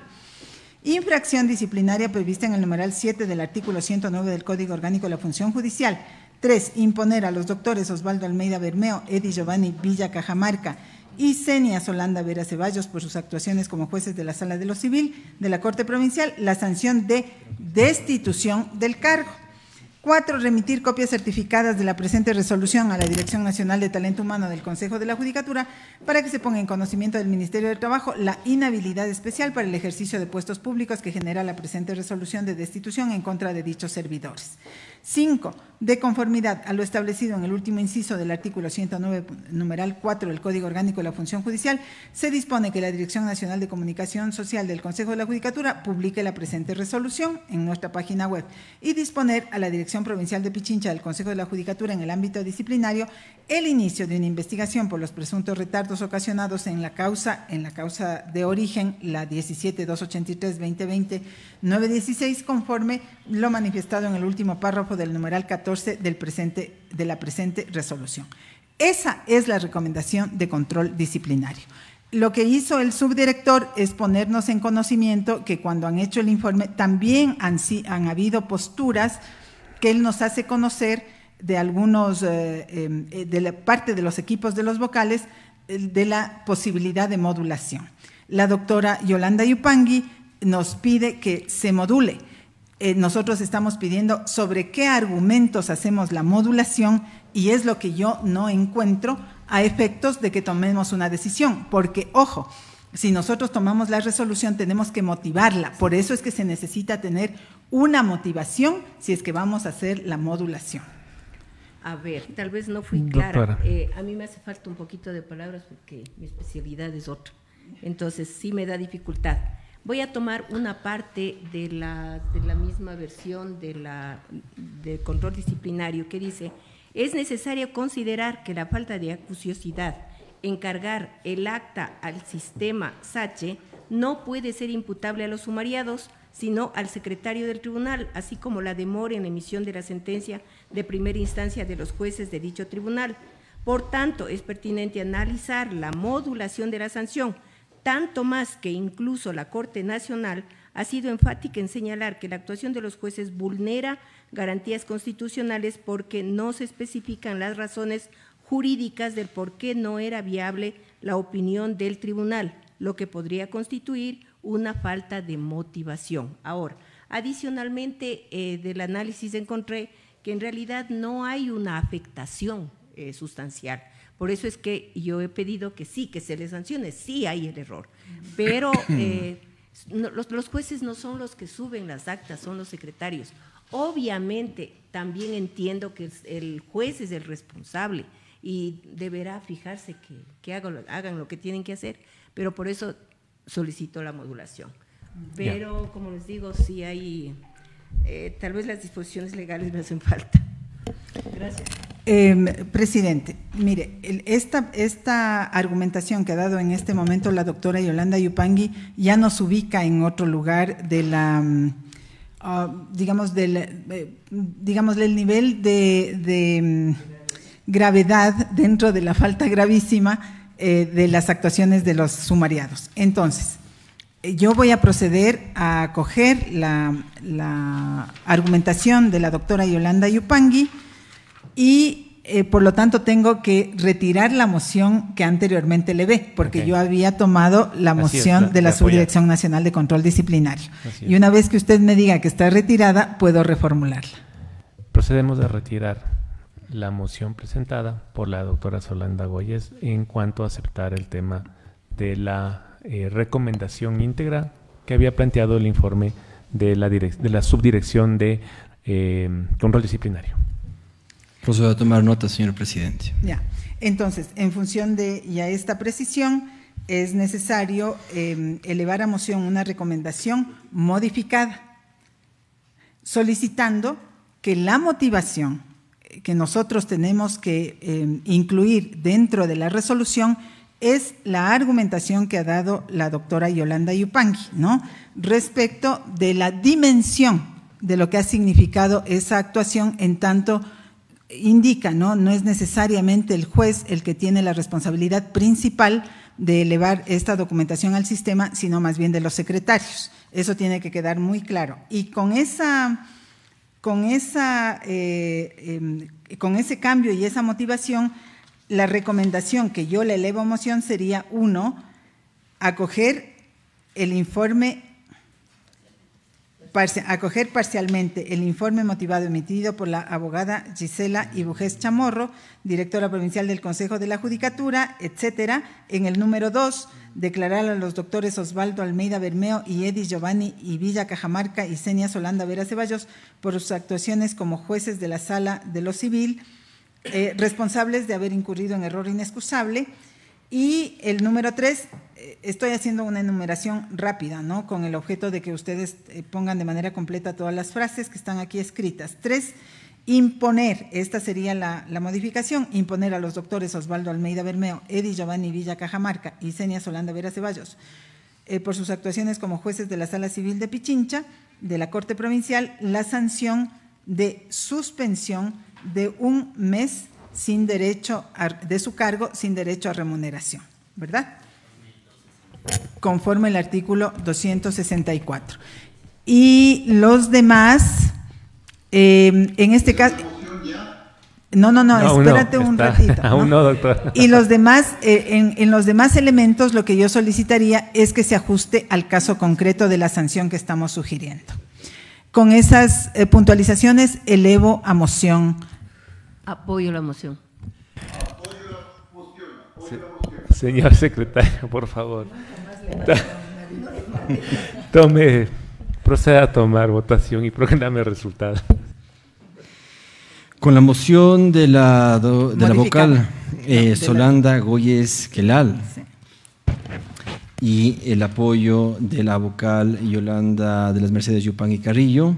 infracción disciplinaria prevista en el numeral 7 del artículo 109 del Código Orgánico de la Función Judicial. 3. Imponer a los doctores Osvaldo Almeida Bermeo, Edi Giovanni Villa Cajamarca y Senia Solanda Vera Ceballos por sus actuaciones como jueces de la Sala de lo Civil de la Corte Provincial, la sanción de destitución del cargo. 4. Remitir copias certificadas de la presente resolución a la Dirección Nacional de Talento Humano del Consejo de la Judicatura para que se ponga en conocimiento del Ministerio de Trabajo la inhabilidad especial para el ejercicio de puestos públicos que genera la presente resolución de destitución en contra de dichos servidores. 5. De conformidad a lo establecido en el último inciso del artículo 109, numeral 4 del Código Orgánico de la Función Judicial, se dispone que la Dirección Nacional de Comunicación Social del Consejo de la Judicatura publique la presente resolución en nuestra página web y disponer a la Dirección Provincial de Pichincha del Consejo de la Judicatura en el ámbito disciplinario el inicio de una investigación por los presuntos retardos ocasionados en la causa de origen, la 17-283-2020-916, conforme lo manifestado en el último párrafo del numeral 14 de la presente resolución. Esa es la recomendación de control disciplinario. Lo que hizo el subdirector es ponernos en conocimiento que cuando han hecho el informe también han habido posturas que él nos hace conocer de algunos, de la parte de los equipos de los vocales, de la posibilidad de modulación. La doctora Yolanda Yupangui nos pide que se module. Nosotros estamos pidiendo sobre qué argumentos hacemos la modulación y es lo que yo no encuentro a efectos de que tomemos una decisión, porque, ojo, Si nosotros tomamos la resolución, tenemos que motivarla. Por eso es que se necesita tener una motivación si es que vamos a hacer la modulación. A ver, tal vez no fui clara. Doctora. A mí me hace falta un poquito de palabras porque mi especialidad es otra. Entonces, sí me da dificultad. Voy a tomar una parte de la misma versión del control disciplinario que dice: es necesario considerar que la falta de acuciosidad en cargar el acta al sistema SACHE no puede ser imputable a los sumariados, sino al secretario del tribunal, así como la demora en la emisión de la sentencia de primera instancia de los jueces de dicho tribunal. Por tanto, es pertinente analizar la modulación de la sanción, tanto más que incluso la Corte Nacional ha sido enfática en señalar que la actuación de los jueces vulnera garantías constitucionales porque no se especifican las razones jurídicas del por qué no era viable la opinión del tribunal, lo que podría constituir una falta de motivación. Ahora, adicionalmente del análisis encontré que en realidad no hay una afectación sustancial. Por eso es que yo he pedido que sí, que se les sancione, sí hay el error, pero los jueces no son los que suben las actas, son los secretarios. Obviamente también entiendo que el juez es el responsable y deberá fijarse que hagan lo que tienen que hacer, pero por eso solicito la modulación. Pero como les digo, sí hay, tal vez las disposiciones legales me hacen falta. Gracias. Presidente, mire, esta argumentación que ha dado en este momento la doctora Yolanda Yupanqui ya nos ubica en otro lugar de la, digamos, del nivel de gravedad dentro de la falta gravísima de las actuaciones de los sumariados. Entonces, yo voy a proceder a acoger la argumentación de la doctora Yolanda Yupanqui y por lo tanto tengo que retirar la moción que anteriormente le ve, porque yo había tomado la moción de la Subdirección Nacional de Control Disciplinario. Y una vez que usted me diga que está retirada, puedo reformularla. Procedemos a retirar la moción presentada por la doctora Yolanda Goyes en cuanto a aceptar el tema de la recomendación íntegra que había planteado el informe de la Subdirección de Control Disciplinario. Procedo a tomar nota, señor presidente. Ya, entonces, en función de ya esta precisión, es necesario elevar a moción una recomendación modificada, solicitando que la motivación que nosotros tenemos que incluir dentro de la resolución es la argumentación que ha dado la doctora Yolanda Yupanqui, ¿no? Respecto de la dimensión de lo que ha significado esa actuación, en tanto indica, ¿no? No es necesariamente el juez el que tiene la responsabilidad principal de elevar esta documentación al sistema, sino más bien de los secretarios. Eso tiene que quedar muy claro. Y con ese cambio y esa motivación, la recomendación que yo le elevo a moción sería: 1, acoger el informe, acoger parcialmente el informe motivado emitido por la abogada Gisela Ibujés Chamorro, directora provincial del Consejo de la Judicatura, etcétera. En el número 2, declarar a los doctores Osvaldo Almeida Bermeo y Edis Giovanni y Villa Cajamarca y Senia Solanda Vera Ceballos por sus actuaciones como jueces de la Sala de lo Civil, responsables de haber incurrido en error inexcusable. Y el número 3, estoy haciendo una enumeración rápida, ¿no?, con el objeto de que ustedes pongan de manera completa todas las frases que están aquí escritas. 3, imponer, esta sería la modificación, imponer a los doctores Osvaldo Almeida Bermeo, Edis Giovanni Villa Cajamarca y Senia Solanda Vera Ceballos por sus actuaciones como jueces de la Sala Civil de Pichincha, de la Corte Provincial, la sanción de suspensión de 1 mes sin derecho de su cargo, sin derecho a remuneración, ¿verdad? Conforme el artículo 264. Y los demás, en este caso… No, espérate un ratito. Aún no, doctor. Y los demás, en los demás elementos, lo que yo solicitaría es que se ajuste al caso concreto de la sanción que estamos sugiriendo. Con esas puntualizaciones, elevo a moción. Apoyo la moción. Señor secretario, por favor. Proceda a tomar votación y programe el resultado. Con la moción de la vocal Solanda Goyes Quelal y el apoyo de la vocal Yolanda de las Mercedes Yupangui Carrillo,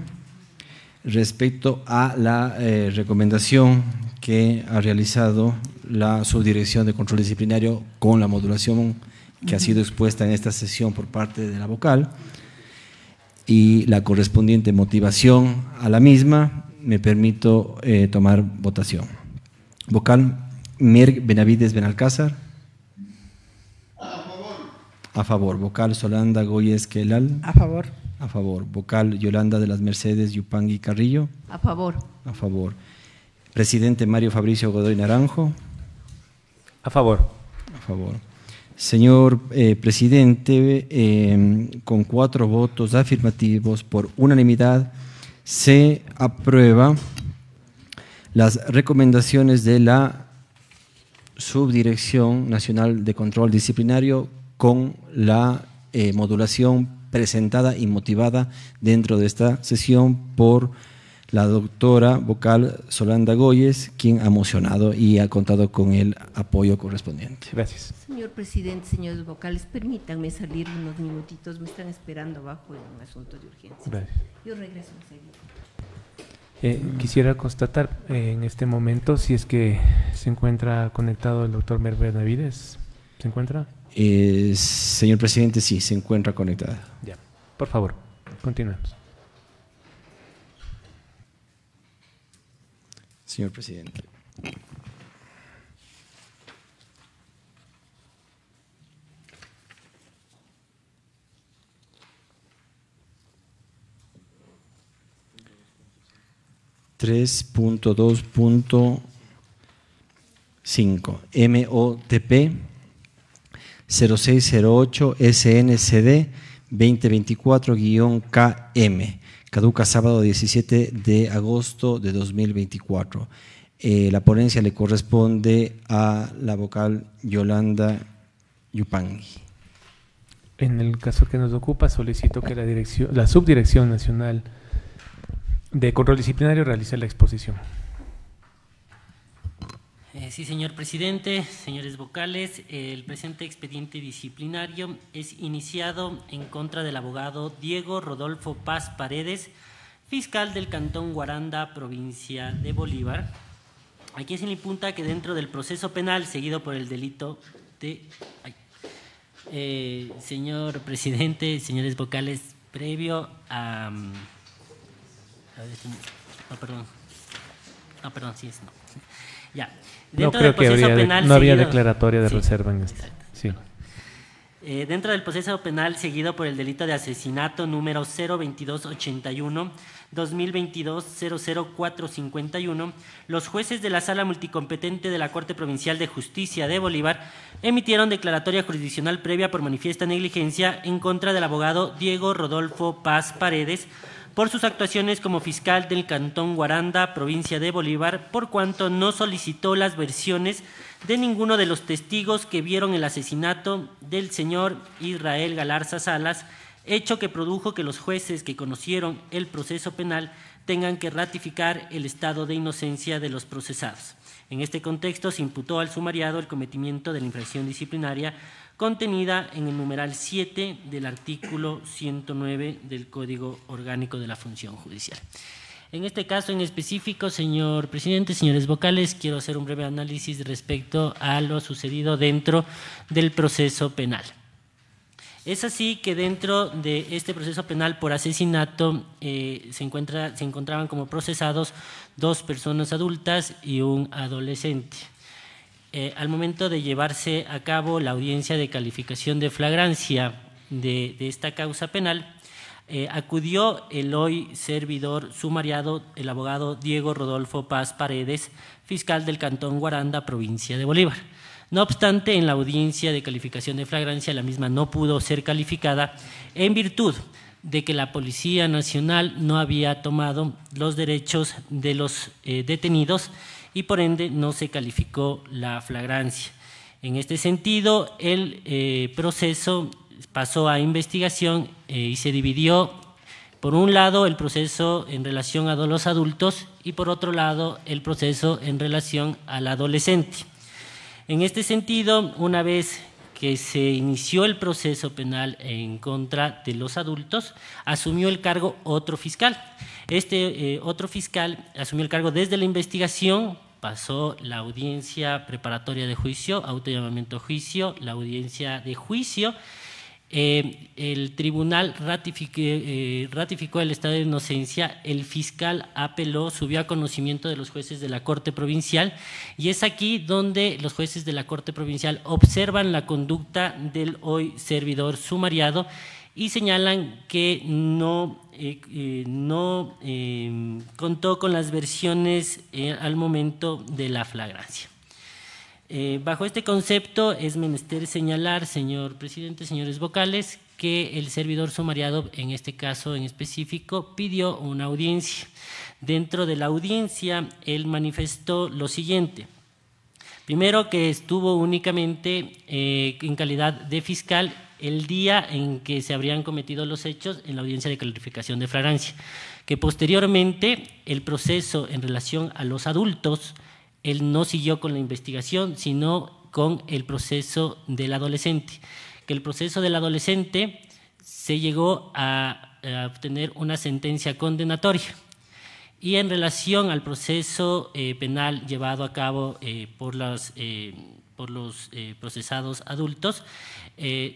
respecto a la recomendación que ha realizado la Subdirección de Control Disciplinario con la modulación que ha sido expuesta en esta sesión por parte de la vocal y la correspondiente motivación a la misma, me permito tomar votación. Vocal Mirg Benavides Benalcázar. A favor. A favor. Vocal Solanda Goyes Quelal. A favor. A favor. Vocal Yolanda de las Mercedes Yupangui Carrillo. A favor. A favor. Presidente Mario Fabricio Godoy Naranjo. A favor. A favor. Señor presidente, con 4 votos afirmativos por unanimidad, se aprueba las recomendaciones de la Subdirección Nacional de Control Disciplinario con la modulación presentada y motivada dentro de esta sesión por la doctora vocal Solanda Goyes, quien ha mocionado y ha contado con el apoyo correspondiente. Gracias. Señor presidente, señores vocales, permítanme salir unos minutitos, me están esperando abajo en un asunto de urgencia. Gracias. Yo regreso enseguida. Quisiera constatar en este momento si es que se encuentra conectado el doctor Mirg Benavides. ¿Se encuentra? Señor presidente, sí, se encuentra conectada. Ya. Por favor, continuemos. Señor presidente. (3.2.5) MOTP 0608 SNCD 2024-KM, caduca sábado 17 de agosto de 2024. La ponencia le corresponde a la vocal Yolanda Yupangui. En el caso que nos ocupa, solicito que la Subdirección Nacional de Control Disciplinario realice la exposición. Sí, señor presidente, señores vocales, el presente expediente disciplinario es iniciado en contra del abogado Diego Rodolfo Paz Paredes, fiscal del Cantón Guaranda, provincia de Bolívar. Aquí se le imputa que dentro del proceso penal seguido por el delito de… señor presidente, señores vocales, previo a… Ya. No creo que no había declaratoria de reserva en esto. Sí. Dentro del proceso penal seguido por el delito de asesinato número 02281 2022-00451, los jueces de la Sala Multicompetente de la Corte Provincial de Justicia de Bolívar emitieron declaratoria jurisdiccional previa por manifiesta negligencia en contra del abogado Diego Rodolfo Paz Paredes por sus actuaciones como fiscal del Cantón Guaranda, provincia de Bolívar, por cuanto no solicitó las versiones de ninguno de los testigos que vieron el asesinato del señor Israel Galarza Salas, hecho que produjo que los jueces que conocieron el proceso penal tengan que ratificar el estado de inocencia de los procesados. En este contexto se imputó al sumariado el cometimiento de la infracción disciplinaria contenida en el numeral 7 del artículo 109 del Código Orgánico de la Función Judicial. En este caso en específico, señor presidente, señores vocales, quiero hacer un breve análisis respecto a lo sucedido dentro del proceso penal. Es así que dentro de este proceso penal por asesinato se encontraban como procesados 2 personas adultas y un adolescente. Al momento de llevarse a cabo la audiencia de calificación de flagrancia de esta causa penal, acudió el hoy servidor sumariado, el abogado Diego Rodolfo Paz Paredes, fiscal del Cantón Guaranda, provincia de Bolívar. No obstante, en la audiencia de calificación de flagrancia, la misma no pudo ser calificada en virtud de que la Policía Nacional no había tomado los derechos de los detenidos y por ende no se calificó la flagrancia. En este sentido, el proceso pasó a investigación y se dividió, por un lado, el proceso en relación a los adultos y por otro lado, el proceso en relación al adolescente. En este sentido, una vez que se inició el proceso penal en contra de los adultos, asumió el cargo otro fiscal. Este otro fiscal asumió el cargo desde la investigación, pasó la audiencia preparatoria de juicio, autollamamiento a juicio, la audiencia de juicio. El tribunal ratificó el estado de inocencia, el fiscal apeló, subió a conocimiento de los jueces de la Corte Provincial y es aquí donde los jueces de la Corte Provincial observan la conducta del hoy servidor sumariado y señalan que no contó con las versiones al momento de la flagrancia. Bajo este concepto es menester señalar, señor presidente, señores vocales, que el servidor sumariado, en este caso en específico, pidió una audiencia. Dentro de la audiencia, él manifestó lo siguiente. Primero, que estuvo únicamente en calidad de fiscal el día en que se habrían cometido los hechos en la audiencia de clarificación de flagrancia, que posteriormente el proceso en relación a los adultos, él no siguió con la investigación, sino con el proceso del adolescente. Que el proceso del adolescente se llegó a obtener una sentencia condenatoria. Y en relación al proceso penal llevado a cabo por los procesados adultos,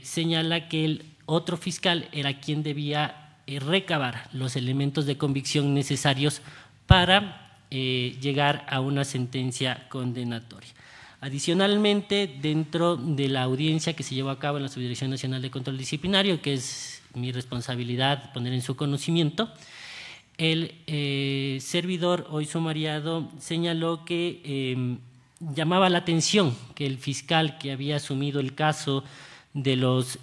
señala que el otro fiscal era quien debía recabar los elementos de convicción necesarios para llegar a una sentencia condenatoria. Adicionalmente, dentro de la audiencia que se llevó a cabo en la Subdirección Nacional de Control Disciplinario, que es mi responsabilidad poner en su conocimiento, el servidor hoy sumariado señaló que llamaba la atención que el fiscal que había asumido el caso de los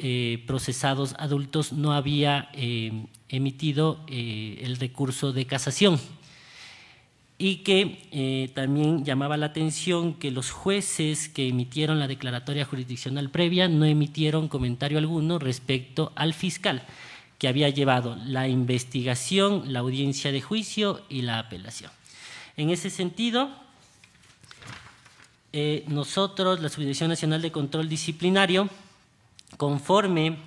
procesados adultos no había emitido el recurso de casación. Y que también llamaba la atención que los jueces que emitieron la declaratoria jurisdiccional previa no emitieron comentario alguno respecto al fiscal que había llevado la investigación, la audiencia de juicio y la apelación. En ese sentido, nosotros, la Subdirección Nacional de Control Disciplinario, conforme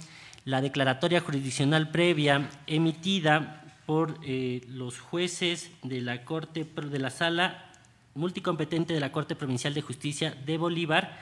la declaratoria jurisdiccional previa emitida por los jueces de la Corte, de la Sala Multicompetente de la Corte Provincial de Justicia de Bolívar,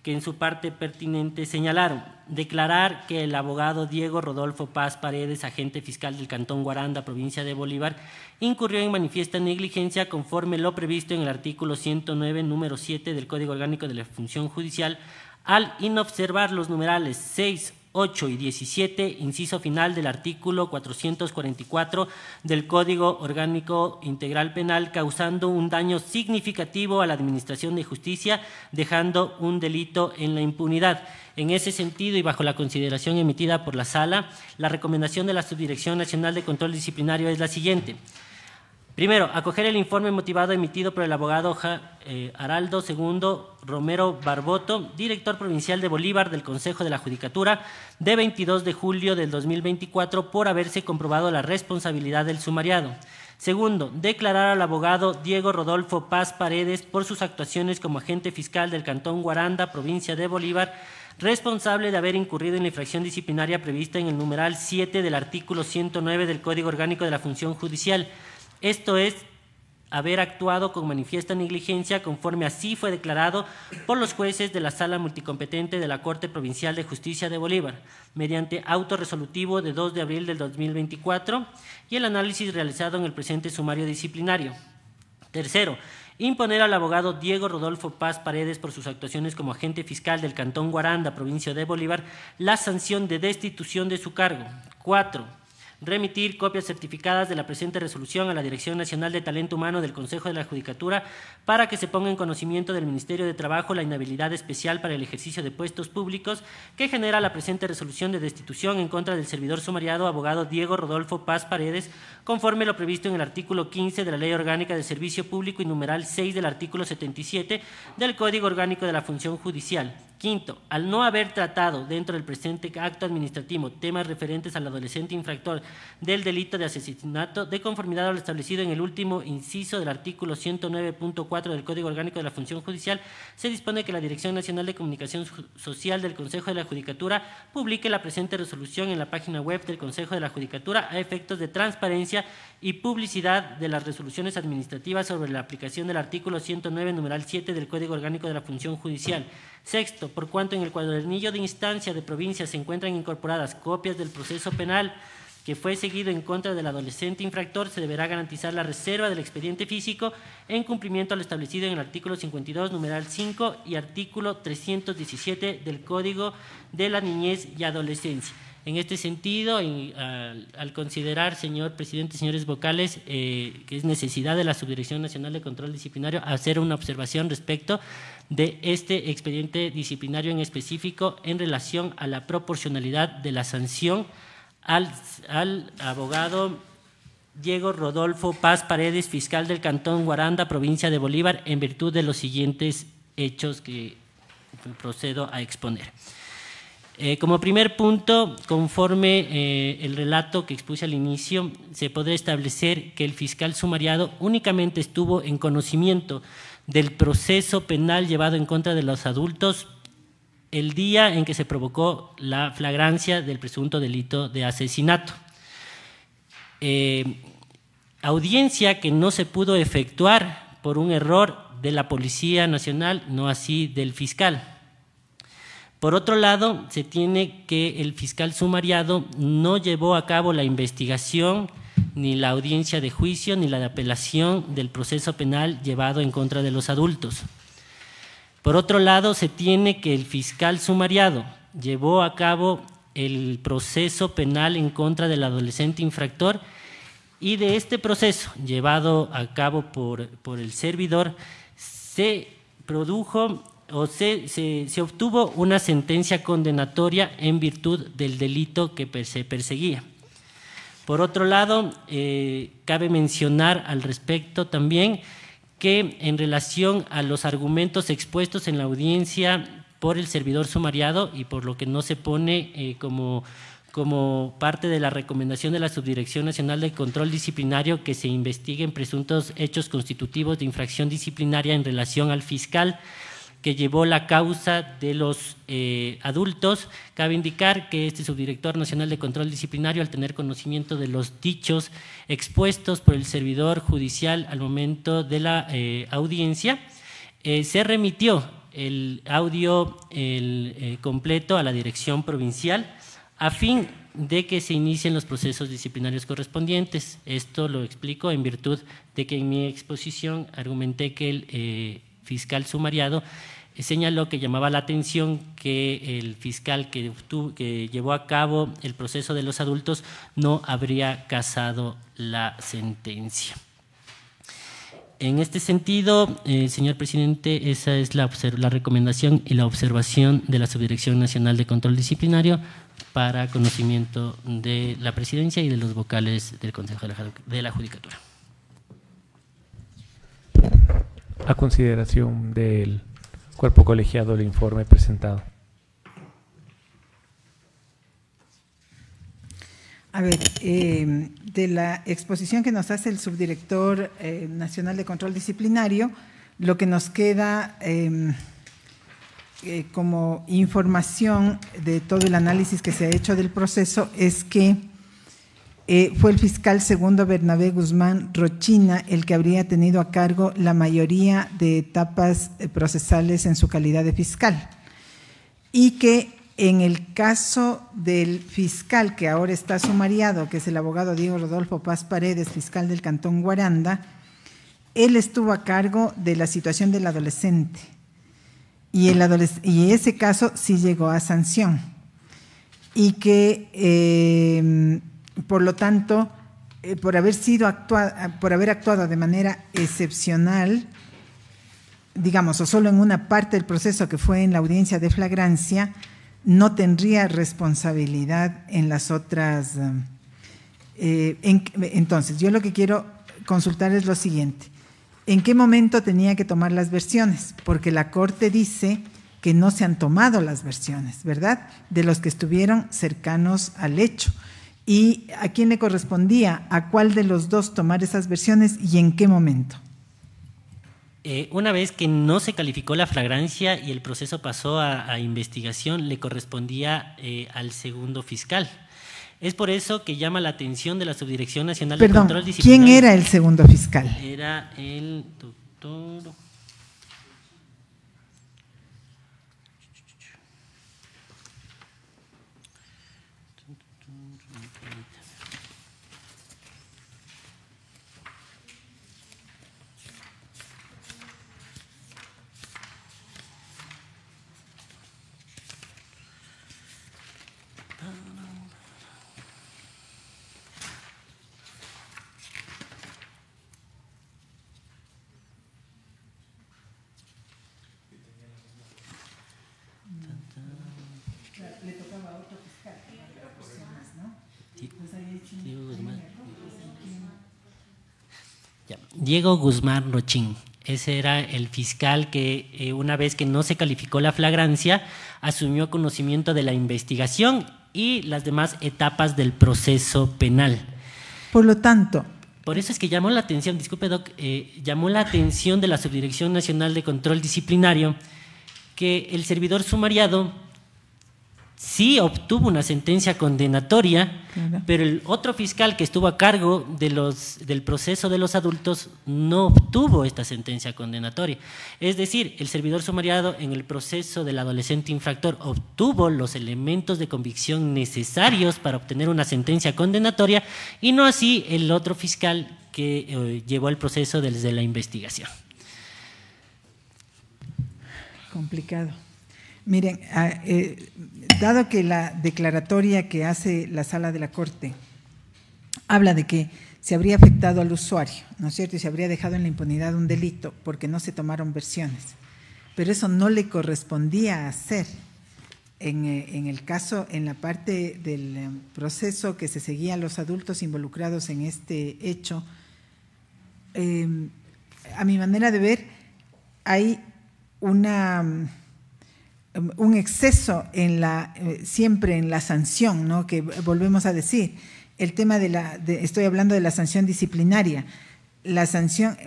que en su parte pertinente señalaron: declarar que el abogado Diego Rodolfo Paz Paredes, agente fiscal del Cantón Guaranda, provincia de Bolívar, incurrió en manifiesta negligencia conforme lo previsto en el artículo 109, número 7 del Código Orgánico de la Función Judicial, al inobservar los numerales 6, 8 y 17, inciso final del artículo 444 del Código Orgánico Integral Penal, causando un daño significativo a la administración de justicia, dejando un delito en la impunidad. En ese sentido y bajo la consideración emitida por la Sala, la recomendación de la Subdirección Nacional de Control Disciplinario es la siguiente. Primero, acoger el informe motivado emitido por el abogado Haraldo II Romero Barboto, director provincial de Bolívar del Consejo de la Judicatura, de 22 de julio del 2024, por haberse comprobado la responsabilidad del sumariado. Segundo, declarar al abogado Diego Rodolfo Paz Paredes por sus actuaciones como agente fiscal del Cantón Guaranda, provincia de Bolívar, responsable de haber incurrido en la infracción disciplinaria prevista en el numeral 7 del artículo 109 del Código Orgánico de la Función Judicial. Esto es, haber actuado con manifiesta negligencia, conforme así fue declarado por los jueces de la Sala Multicompetente de la Corte Provincial de Justicia de Bolívar, mediante auto resolutivo de 2 de abril del 2024 y el análisis realizado en el presente sumario disciplinario. Tercero, imponer al abogado Diego Rodolfo Paz Paredes por sus actuaciones como agente fiscal del Cantón Guaranda, provincia de Bolívar, la sanción de destitución de su cargo. 4. Remitir copias certificadas de la presente resolución a la Dirección Nacional de Talento Humano del Consejo de la Judicatura para que se ponga en conocimiento del Ministerio de Trabajo la inhabilidad especial para el ejercicio de puestos públicos que genera la presente resolución de destitución en contra del servidor sumariado abogado Diego Rodolfo Paz Paredes, conforme lo previsto en el artículo 15 de la Ley Orgánica del Servicio Público y numeral 6 del artículo 77 del Código Orgánico de la Función Judicial. Quinto, al no haber tratado dentro del presente acto administrativo temas referentes al adolescente infractor del delito de asesinato, de conformidad a lo establecido en el último inciso del artículo 109.4 del Código Orgánico de la Función Judicial, se dispone que la Dirección Nacional de Comunicación Social del Consejo de la Judicatura publique la presente resolución en la página web del Consejo de la Judicatura a efectos de transparencia y publicidad de las resoluciones administrativas sobre la aplicación del artículo 109, numeral 7 del Código Orgánico de la Función Judicial. Sexto, por cuanto en el cuadernillo de instancia de provincia se encuentran incorporadas copias del proceso penal que fue seguido en contra del adolescente infractor, se deberá garantizar la reserva del expediente físico en cumplimiento a lo establecido en el artículo 52, numeral 5 y artículo 317 del Código de la Niñez y Adolescencia. En este sentido, al considerar, señor presidente, señores vocales, que es necesidad de la Subdirección Nacional de Control Disciplinario hacer una observación respecto de este expediente disciplinario en específico en relación a la proporcionalidad de la sanción al abogado Diego Rodolfo Paz Paredes, fiscal del Cantón Guaranda, provincia de Bolívar, en virtud de los siguientes hechos que procedo a exponer. Como primer punto, conforme el relato que expuse al inicio, se podrá establecer que el fiscal sumariado únicamente estuvo en conocimiento del proceso penal llevado en contra de los adultos el día en que se provocó la flagrancia del presunto delito de asesinato. Audiencia que no se pudo efectuar por un error de la Policía Nacional, no así del fiscal. Por otro lado, se tiene que el fiscal sumariado no llevó a cabo la investigación, ni la audiencia de juicio, ni la de apelación del proceso penal llevado en contra de los adultos. Por otro lado, se tiene que el fiscal sumariado llevó a cabo el proceso penal en contra del adolescente infractor y de este proceso llevado a cabo por el servidor se produjo o se obtuvo una sentencia condenatoria en virtud del delito que se perseguía. Por otro lado, cabe mencionar al respecto también que en relación a los argumentos expuestos en la audiencia por el servidor sumariado y por lo que no se pone como parte de la recomendación de la Subdirección Nacional de Control Disciplinario que se investiguen presuntos hechos constitutivos de infracción disciplinaria en relación al fiscal que llevó la causa de los adultos, cabe indicar que este Subdirector Nacional de Control Disciplinario, al tener conocimiento de los dichos expuestos por el servidor judicial al momento de la audiencia, se remitió el audio completo a la dirección provincial a fin de que se inicien los procesos disciplinarios correspondientes. Esto lo explico en virtud de que en mi exposición argumenté que el fiscal sumariado señaló que llamaba la atención que el fiscal que llevó a cabo el proceso de los adultos no habría casado la sentencia. En este sentido, señor presidente, esa es la recomendación y la observación de la Subdirección Nacional de Control Disciplinario para conocimiento de la presidencia y de los vocales del Consejo de la Judicatura. A consideración del cuerpo colegiado el informe presentado. A ver, de la exposición que nos hace el subdirector nacional de control disciplinario, lo que nos queda como información de todo el análisis que se ha hecho del proceso es que fue el fiscal segundo Bernabé Guzmán Rochina el que habría tenido a cargo la mayoría de etapas procesales en su calidad de fiscal y que en el caso del fiscal que ahora está sumariado, que es el abogado Diego Rodolfo Paz Paredes, fiscal del Cantón Guaranda, él estuvo a cargo de la situación del adolescente y ese caso sí llegó a sanción y que por lo tanto, por haber actuado de manera excepcional, digamos, o solo en una parte del proceso que fue en la audiencia de flagrancia, no tendría responsabilidad en las otras. Entonces, yo lo que quiero consultar es lo siguiente. ¿En qué momento tenía que tomar las versiones? Porque la Corte dice que no se han tomado las versiones, ¿verdad?, de los que estuvieron cercanos al hecho. ¿Y a quién le correspondía, a cuál de los dos tomar esas versiones y en qué momento? Una vez que no se calificó la flagrancia y el proceso pasó a investigación, le correspondía al segundo fiscal. Es por eso que llama la atención de la Subdirección Nacional de Control Disciplinario. ¿Quién era el segundo fiscal? Era el doctor... Diego Guzmán Rochín. Ese era el fiscal que una vez que no se calificó la flagrancia, asumió conocimiento de la investigación y las demás etapas del proceso penal. Por lo tanto... Por eso es que llamó la atención, disculpe doc, llamó la atención de la Subdirección Nacional de Control Disciplinario que el servidor sumariado sí obtuvo una sentencia condenatoria, claro, pero el otro fiscal que estuvo a cargo del proceso de los adultos no obtuvo esta sentencia condenatoria. Es decir, el servidor sumariado en el proceso del adolescente infractor obtuvo los elementos de convicción necesarios para obtener una sentencia condenatoria y no así el otro fiscal que llevó el proceso desde la investigación. Complicado. Miren, dado que la declaratoria que hace la Sala de la Corte habla de que se habría afectado al usuario, ¿no es cierto?, y se habría dejado en la impunidad un delito porque no se tomaron versiones, pero eso no le correspondía hacer en el caso, en la parte del proceso que se seguía a los adultos involucrados en este hecho. A mi manera de ver, hay un exceso siempre en la sanción, ¿no?, que volvemos a decir. El tema estoy hablando de la sanción disciplinaria. La sanción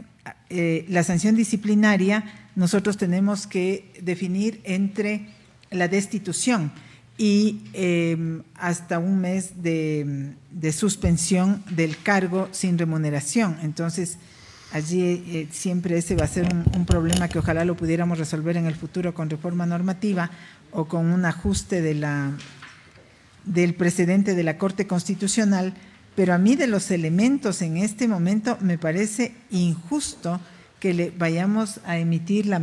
disciplinaria nosotros tenemos que definir entre la destitución y hasta un mes de suspensión del cargo sin remuneración. Entonces, allí siempre ese va a ser un problema que ojalá lo pudiéramos resolver en el futuro con reforma normativa o con un ajuste del precedente de la Corte Constitucional, pero a mí de los elementos en este momento me parece injusto que le vayamos a emitir a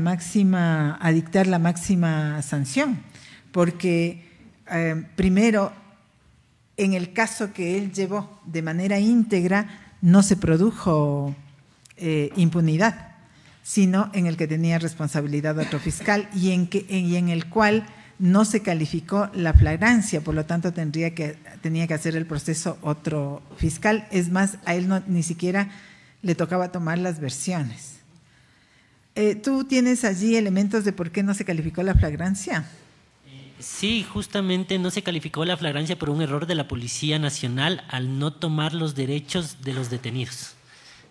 dictar la máxima sanción, porque primero, en el caso que él llevó de manera íntegra, no se produjo impunidad, sino en el que tenía responsabilidad otro fiscal y en el cual no se calificó la flagrancia, por lo tanto tenía que hacer el proceso otro fiscal. Es más, a él ni siquiera le tocaba tomar las versiones. ¿Tú tienes allí elementos de por qué no se calificó la flagrancia? Sí, justamente no se calificó la flagrancia por un error de la Policía Nacional al no tomar los derechos de los detenidos.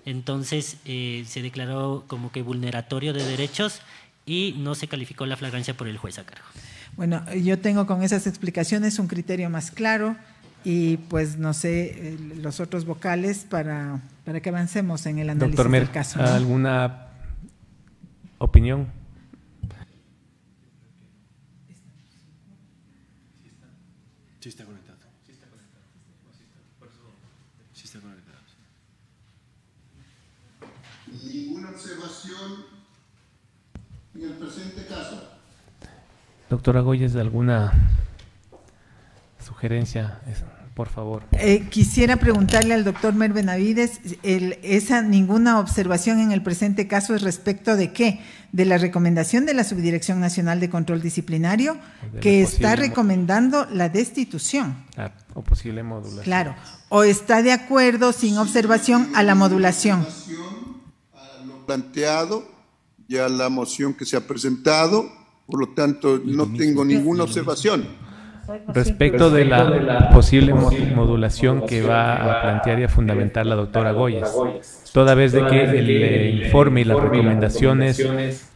Entonces se declaró como que vulneratorio de derechos y no se calificó la flagrancia por el juez a cargo. Bueno, yo tengo con esas explicaciones un criterio más claro y pues no sé, los otros vocales para que avancemos en el análisis Doctor del caso, ¿no? ¿Alguna opinión? Sí está conectado. Sí está conectado. Ninguna observación en el presente caso. Doctora Goyes, ¿alguna sugerencia? Por favor. Quisiera preguntarle al doctor Mer Benavides, ninguna observación en el presente caso es respecto de qué, de la recomendación de la Subdirección Nacional de Control Disciplinario, que está recomendando la destitución. O posible modulación. Claro, o está de acuerdo sin observación a la modulación. A lo planteado y a la moción que se ha presentado, Por lo tanto, no tengo ninguna observación. Respecto de la posible modulación que va a plantear y a fundamentar la doctora Goyes, toda vez de que el informe y las recomendaciones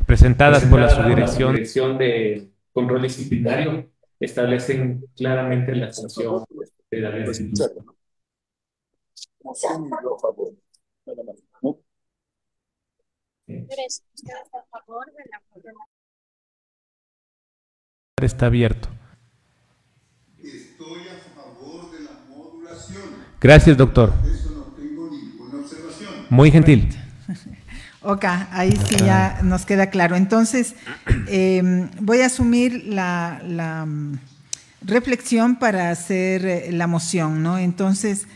presentadas por la subdirección de control disciplinario establecen claramente la sanción de la ley. está abierto. Estoy a favor de la modulación. Gracias, doctor. Eso no tengo ninguna observación. Muy gentil. Ok, ahí sí ya nos queda claro. Entonces, voy a asumir la reflexión para hacer la moción, ¿no? Entonces,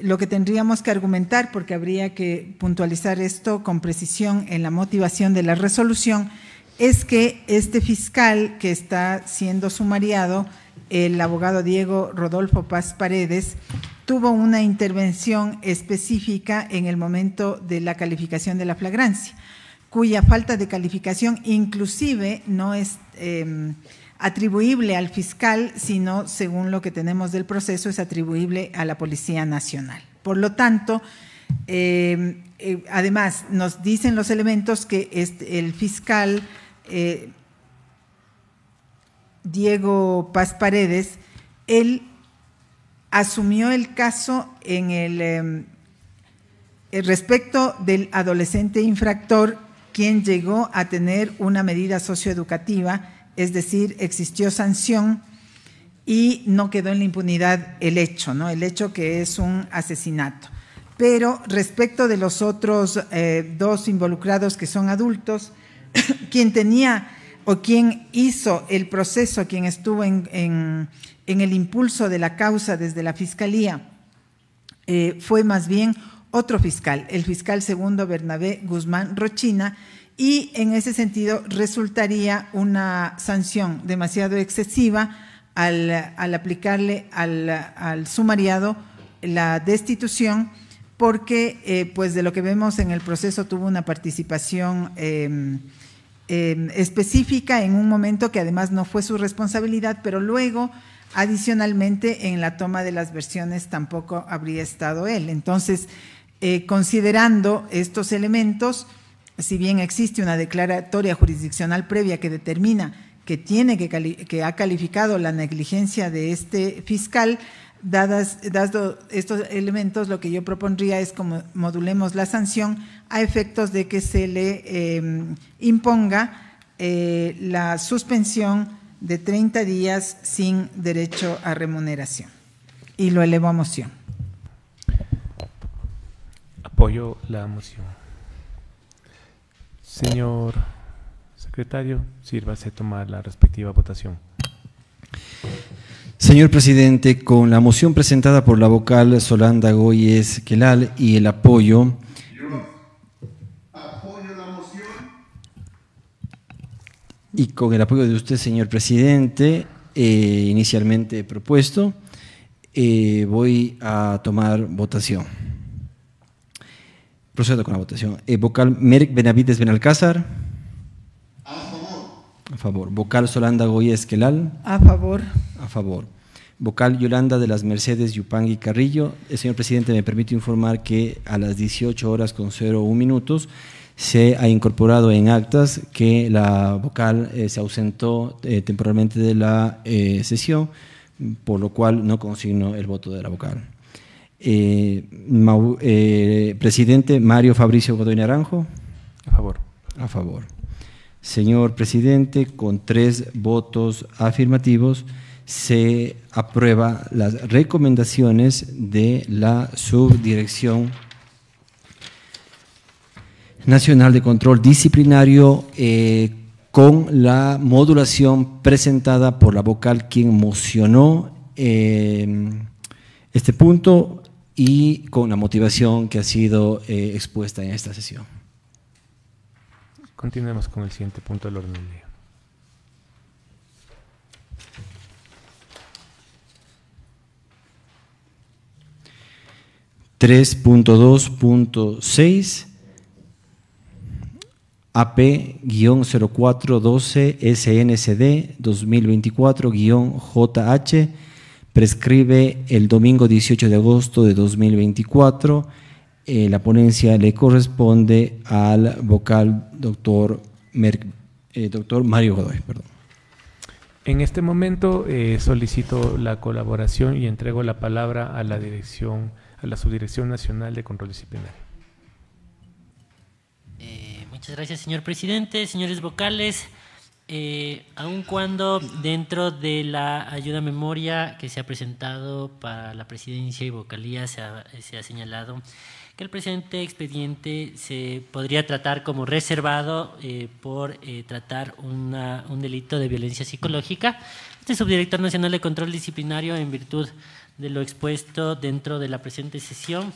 lo que tendríamos que argumentar, porque habría que puntualizar esto con precisión en la motivación de la resolución, es que este fiscal que está siendo sumariado, el abogado Diego Rodolfo Paz Paredes, tuvo una intervención específica en el momento de la calificación de la flagrancia, cuya falta de calificación inclusive no es atribuible al fiscal, sino, según lo que tenemos del proceso, es atribuible a la Policía Nacional. Por lo tanto, además, nos dicen los elementos que el fiscal Diego Paz Paredes, él asumió el caso en el respecto del adolescente infractor, quien llegó a tener una medida socioeducativa, es decir, existió sanción y no quedó en la impunidad el hecho, ¿no? El hecho que es un asesinato. Pero respecto de los otros dos involucrados que son adultos, quien tenía o quien hizo el proceso, quien estuvo en el impulso de la causa desde la Fiscalía, fue más bien otro fiscal, el fiscal segundo Bernabé Guzmán Rochina, y en ese sentido resultaría una sanción demasiado excesiva al aplicarle al sumariado la destitución, porque pues de lo que vemos en el proceso tuvo una participación específica en un momento que además no fue su responsabilidad, pero luego adicionalmente en la toma de las versiones tampoco habría estado él. Entonces, considerando estos elementos, si bien existe una declaratoria jurisdiccional previa que determina que ha calificado la negligencia de este fiscal, dados estos elementos, lo que yo propondría es como modulemos la sanción a efectos de que se le imponga la suspensión de 30 días sin derecho a remuneración. Y lo elevo a moción. Apoyo la moción. Señor secretario, sírvase a tomar la respectiva votación. Señor presidente, con la moción presentada por la vocal Solanda Goyes Quelal y el apoyo. Apoyo la moción. Y con el apoyo de usted, señor presidente, inicialmente propuesto, voy a tomar votación. Procedo con la votación. Vocal Merck Benavides Benalcázar. A favor. A favor. Vocal Solanda Goyes Quelal. A favor. A favor. Vocal Yolanda de las Mercedes Yupangui Carrillo. Señor presidente, me permite informar que a las 18:01 se ha incorporado en actas que la vocal se ausentó temporalmente de la sesión, por lo cual no consigno el voto de la vocal. Presidente Mario Fabricio Godoy Naranjo. A favor. A favor. Señor presidente, con 3 votos afirmativos, se aprueba las recomendaciones de la Subdirección Nacional de Control Disciplinario con la modulación presentada por la vocal quien mocionó este punto y con la motivación que ha sido expuesta en esta sesión. Continuemos con el siguiente punto del orden del día. AP-0412 SNCD 2024-JH, prescribe el domingo 18 de agosto de 2024. La ponencia le corresponde al vocal doctor Mario Godoy. Perdón. En este momento solicito la colaboración y entrego la palabra a la Subdirección Nacional de Control Disciplinario. Muchas gracias, señor presidente. Señores vocales, aun cuando dentro de la ayuda a memoria que se ha presentado para la presidencia y vocalía se ha señalado que el presente expediente se podría tratar como reservado por tratar un delito de violencia psicológica. Este subdirector nacional de control disciplinario, en virtud de lo expuesto dentro de la presente sesión,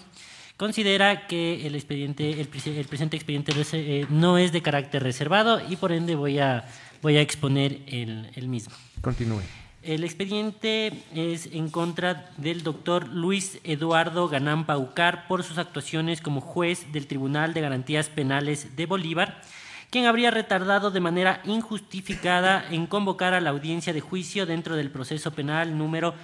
considera que el presente expediente no es de carácter reservado y por ende voy a exponer el mismo. Continúe. El expediente es en contra del doctor Luis Eduardo Ganán Paucar por sus actuaciones como juez del Tribunal de Garantías Penales de Bolívar, quien habría retardado de manera injustificada en convocar a la audiencia de juicio dentro del proceso penal número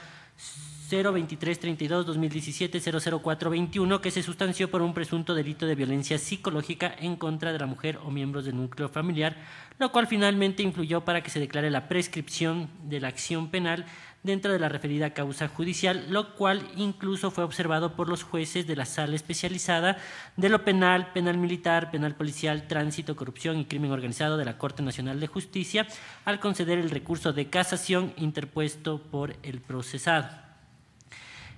02332-2017-00421, que se sustanció por un presunto delito de violencia psicológica en contra de la mujer o miembros del núcleo familiar, lo cual finalmente influyó para que se declare la prescripción de la acción penal dentro de la referida causa judicial, lo cual incluso fue observado por los jueces de la Sala Especializada de lo Penal, Penal Militar, Penal Policial, Tránsito, Corrupción y Crimen Organizado de la Corte Nacional de Justicia, al conceder el recurso de casación interpuesto por el procesado.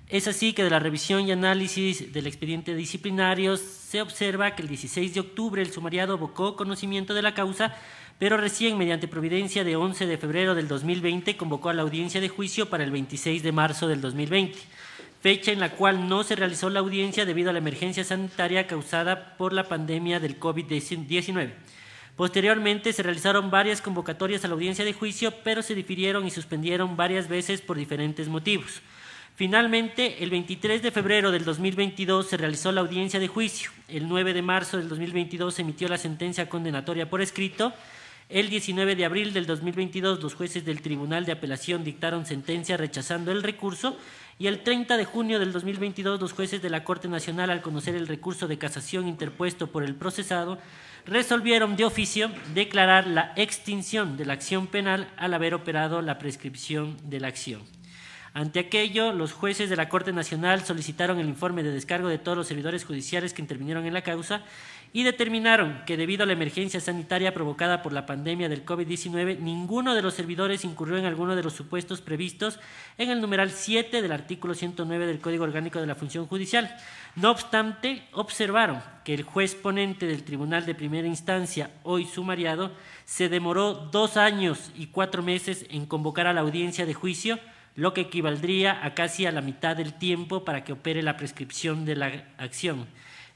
Es así que de la revisión y análisis del expediente disciplinario se observa que el 16 de octubre el sumariado abocó conocimiento de la causa, pero recién mediante providencia de 11 de febrero del 2020 convocó a la audiencia de juicio para el 26 de marzo del 2020, fecha en la cual no se realizó la audiencia debido a la emergencia sanitaria causada por la pandemia del COVID-19. Posteriormente se realizaron varias convocatorias a la audiencia de juicio, pero se difirieron y suspendieron varias veces por diferentes motivos. Finalmente, el 23 de febrero del 2022 se realizó la audiencia de juicio. El 9 de marzo del 2022 se emitió la sentencia condenatoria por escrito. El 19 de abril del 2022 los jueces del Tribunal de Apelación dictaron sentencia rechazando el recurso y el 30 de junio del 2022 los jueces de la Corte Nacional, al conocer el recurso de casación interpuesto por el procesado, resolvieron de oficio declarar la extinción de la acción penal al haber operado la prescripción de la acción. Ante aquello, los jueces de la Corte Nacional solicitaron el informe de descargo de todos los servidores judiciales que intervinieron en la causa y determinaron que debido a la emergencia sanitaria provocada por la pandemia del COVID-19, ninguno de los servidores incurrió en alguno de los supuestos previstos en el numeral 7 del artículo 109 del Código Orgánico de la Función Judicial. No obstante, observaron que el juez ponente del Tribunal de Primera Instancia, hoy sumariado, se demoró 2 años y 4 meses en convocar a la audiencia de juicio, lo que equivaldría a casi a la mitad del tiempo para que opere la prescripción de la acción.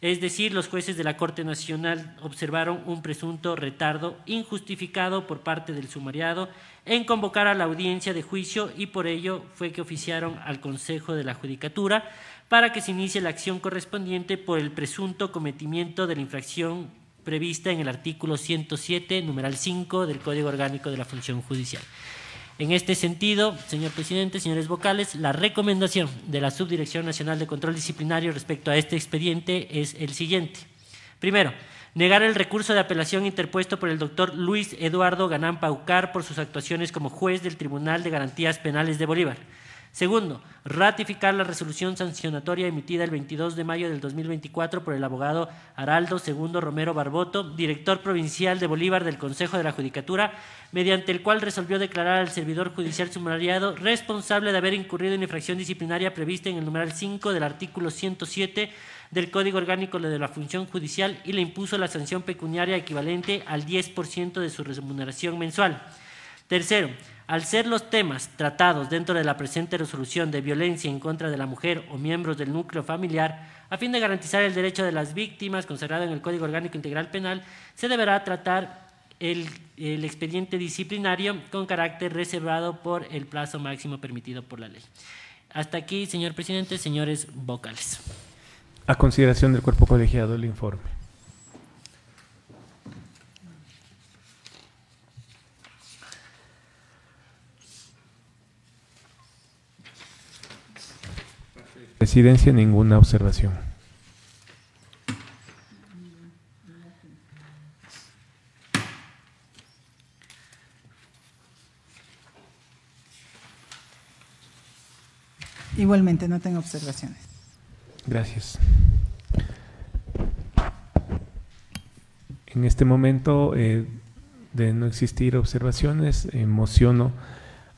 Es decir, los jueces de la Corte Nacional observaron un presunto retardo injustificado por parte del sumariado en convocar a la audiencia de juicio y por ello fue que oficiaron al Consejo de la Judicatura para que se inicie la acción correspondiente por el presunto cometimiento de la infracción prevista en el artículo 107, numeral 5 del Código Orgánico de la Función Judicial. En este sentido, señor presidente, señores vocales, la recomendación de la Subdirección Nacional de Control Disciplinario respecto a este expediente es el siguiente. Primero, negar el recurso de apelación interpuesto por el doctor Luis Eduardo Ganán Paucar por sus actuaciones como juez del Tribunal de Garantías Penales de Bolívar. Segundo, ratificar la resolución sancionatoria emitida el 22 de mayo del 2024 por el abogado Araldo II Romero Barboto, director provincial de Bolívar del Consejo de la Judicatura, mediante el cual resolvió declarar al servidor judicial sumariado responsable de haber incurrido en infracción disciplinaria prevista en el numeral 5 del artículo 107 del Código Orgánico de la Función Judicial y le impuso la sanción pecuniaria equivalente al 10% de su remuneración mensual. Tercero, al ser los temas tratados dentro de la presente resolución de violencia en contra de la mujer o miembros del núcleo familiar, a fin de garantizar el derecho de las víctimas consagrado en el Código Orgánico Integral Penal, se deberá tratar el expediente disciplinario con carácter reservado por el plazo máximo permitido por la ley. Hasta aquí, señor presidente, señores vocales. A consideración del cuerpo colegiado el informe. Presidencia, ninguna observación. Igualmente, no tengo observaciones. Gracias. En este momento, de no existir observaciones, mociono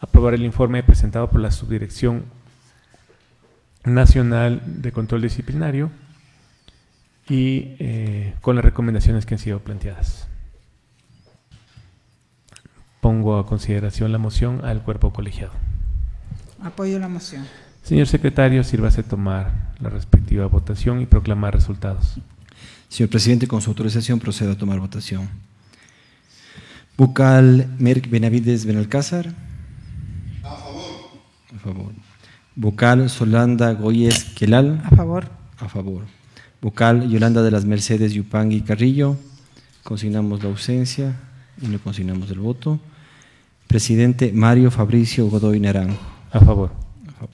aprobar el informe presentado por la Subdirección Nacional de Control Disciplinario y con las recomendaciones que han sido planteadas. Pongo a consideración la moción al cuerpo colegiado. Apoyo la moción. Señor secretario, sírvase tomar la respectiva votación y proclamar resultados. Señor presidente, con su autorización procedo a tomar votación. Vocal Merck Benavides Benalcázar. A favor. A favor. Vocal Solanda Goyes Quelal. A favor. A favor. Vocal Yolanda de las Mercedes Yupangui Carrillo. Consignamos la ausencia y no consignamos el voto. Presidente Mario Fabricio Godoy Naranjo. A favor. A favor.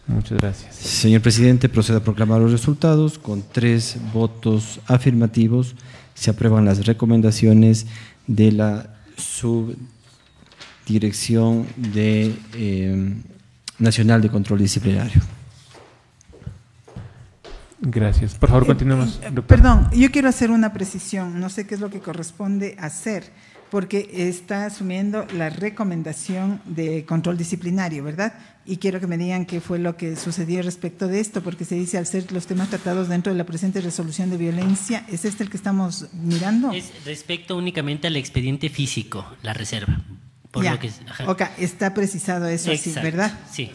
Muchas gracias. Señor presidente, procedo a proclamar los resultados. Con 3 votos afirmativos se aprueban las recomendaciones de la Subdirección Nacional de Control Disciplinario. Gracias. Por favor, continuemos. Perdón, yo quiero hacer una precisión. No sé qué es lo que corresponde hacer, porque está asumiendo la recomendación de control disciplinario, ¿verdad? Y quiero que me digan qué fue lo que sucedió respecto de esto, porque se dice al ser los temas tratados dentro de la presente resolución de violencia, ¿es este el que estamos mirando? Es respecto únicamente al expediente físico, la reserva. Por Ya, lo que, ajá. ok, está precisado eso así, Exacto, ¿verdad? Sí.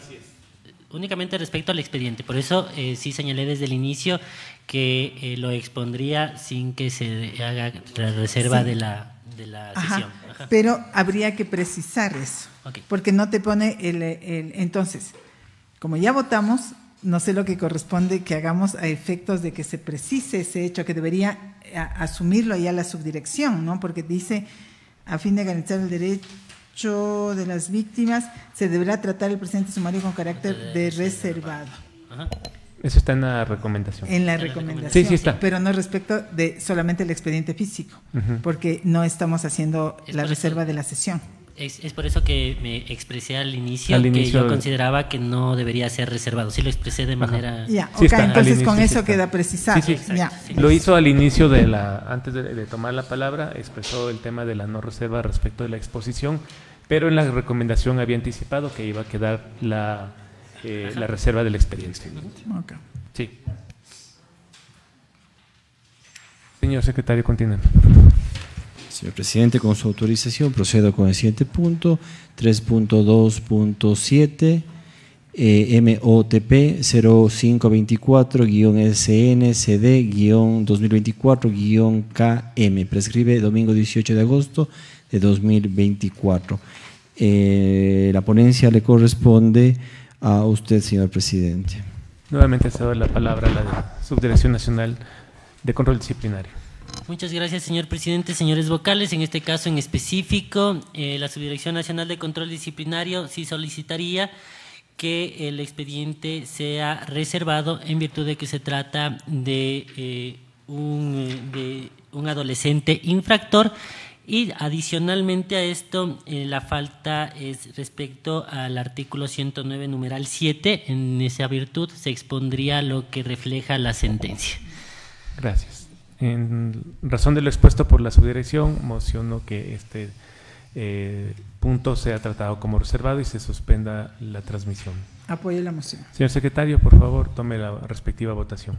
Únicamente respecto al expediente. Por eso sí señalé desde el inicio que lo expondría sin que se haga la reserva Sí. de la Ajá, sesión. Ajá. pero habría que precisar eso, Ok. porque no te pone entonces, como ya votamos, no sé lo que corresponde que hagamos a efectos de que se precise ese hecho, que debería asumirlo ya la subdirección, ¿no? Porque dice, a fin de garantizar el derecho de las víctimas, se deberá tratar el presente sumario con carácter de reservado. Ajá. Eso está en la recomendación. En la En la recomendación, Sí, sí está. pero no respecto de solamente el expediente físico, Ujú. porque no estamos haciendo Es la por eso- reserva de la sesión. Es por eso que me expresé al inicio, que inicio yo consideraba que no debería ser reservado. Sí lo expresé de manera... Ya, Sí ok, está, al entonces inicio con sí eso está. queda precisado. Sí, sí. Ya. Sí. Lo hizo al inicio antes de tomar la palabra, expresó el tema de la no reserva respecto de la exposición, pero en la recomendación había anticipado que iba a quedar la reserva del expediente. Ok. Sí. Señor secretario, continúe. Señor presidente, con su autorización procedo con el siguiente punto, 3.2.7, MOTP 0524-SN-CD-2024-KM, prescribe domingo 18 de agosto de 2024. La ponencia le corresponde a usted, señor presidente. Nuevamente cedo la palabra a la Subdirección Nacional de Control Disciplinario. Muchas gracias, señor presidente. Señores vocales, en este caso en específico, la Subdirección Nacional de Control Disciplinario sí solicitaría que el expediente sea reservado en virtud de que se trata de un adolescente infractor. Y adicionalmente a esto, la falta es respecto al artículo 109, numeral 7. En esa virtud se expondría lo que refleja la sentencia. Gracias. En razón de lo expuesto por la subdirección, mociono que este punto sea tratado como reservado y se suspenda la transmisión. Apoyo la moción. Señor secretario, por favor, tome la respectiva votación.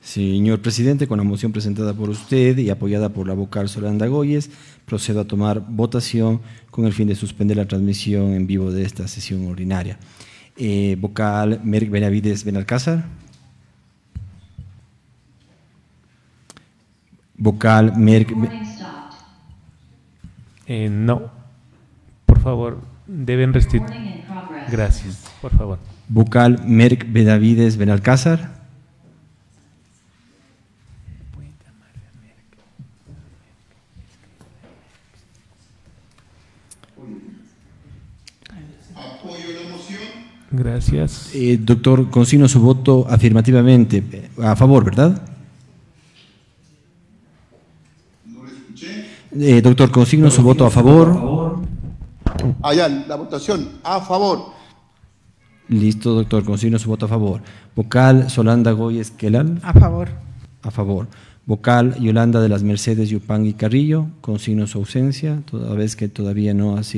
Señor presidente, con la moción presentada por usted y apoyada por la vocal Solanda Goyes, procedo a tomar votación con el fin de suspender la transmisión en vivo de esta sesión ordinaria. Vocal Merck Benavides Benalcázar. Vocal Merck. No. Por favor, deben restituir. Gracias. Por favor. Vocal Merck Benavides Benalcázar. Gracias. Doctor, consigno su voto afirmativamente. A favor, ¿verdad? No lo escuché. Doctor, consigno su voto a favor. Allá, la votación a favor. Listo, doctor, consigno su voto a favor. Vocal Solanda Goyes Quelal. A favor. A favor. Vocal Yolanda de las Mercedes Yupangui Carrillo. Consigno su ausencia, toda vez que todavía no se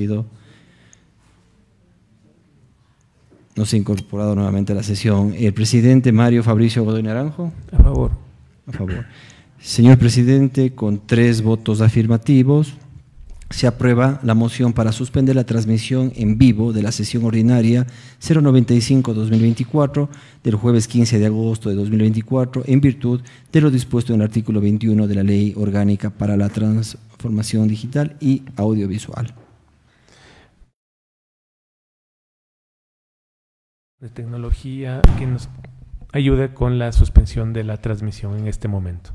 ha incorporado nuevamente a la sesión. El presidente Mario Fabricio Godoy Naranjo. A favor. A favor. Señor presidente, con 3 votos afirmativos, se aprueba la moción para suspender la transmisión en vivo de la sesión ordinaria 095-2024 del jueves 15 de agosto de 2024 en virtud de lo dispuesto en el artículo 21 de la Ley Orgánica para la Transformación Digital y Audiovisual. De tecnología que nos ayude con la suspensión de la transmisión en este momento.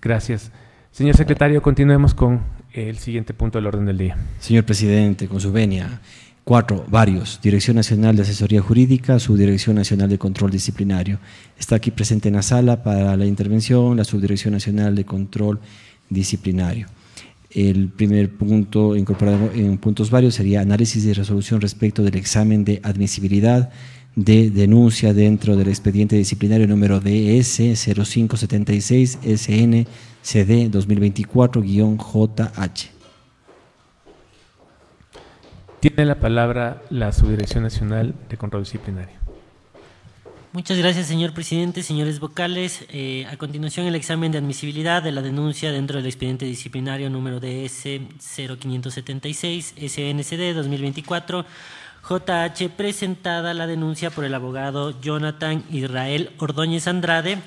Gracias. Señor secretario, continuemos con el siguiente punto del orden del día. Señor presidente, con su venia. 4. Varios. Dirección Nacional de Asesoría Jurídica, Subdirección Nacional de Control Disciplinario. Está aquí presente en la sala para la intervención la Subdirección Nacional de Control Disciplinario. El primer punto incorporado en puntos varios sería análisis y resolución respecto del examen de admisibilidad de denuncia dentro del expediente disciplinario número DS 0576 SNCD 2024-JH. Tiene la palabra la Subdirección Nacional de Control Disciplinario. Muchas gracias, señor presidente, señores vocales. A continuación, el examen de admisibilidad de la denuncia dentro del expediente disciplinario número DS 0576 SNCD 2024 JH, presentada la denuncia por el abogado Jonathan Israel Ordóñez Andrade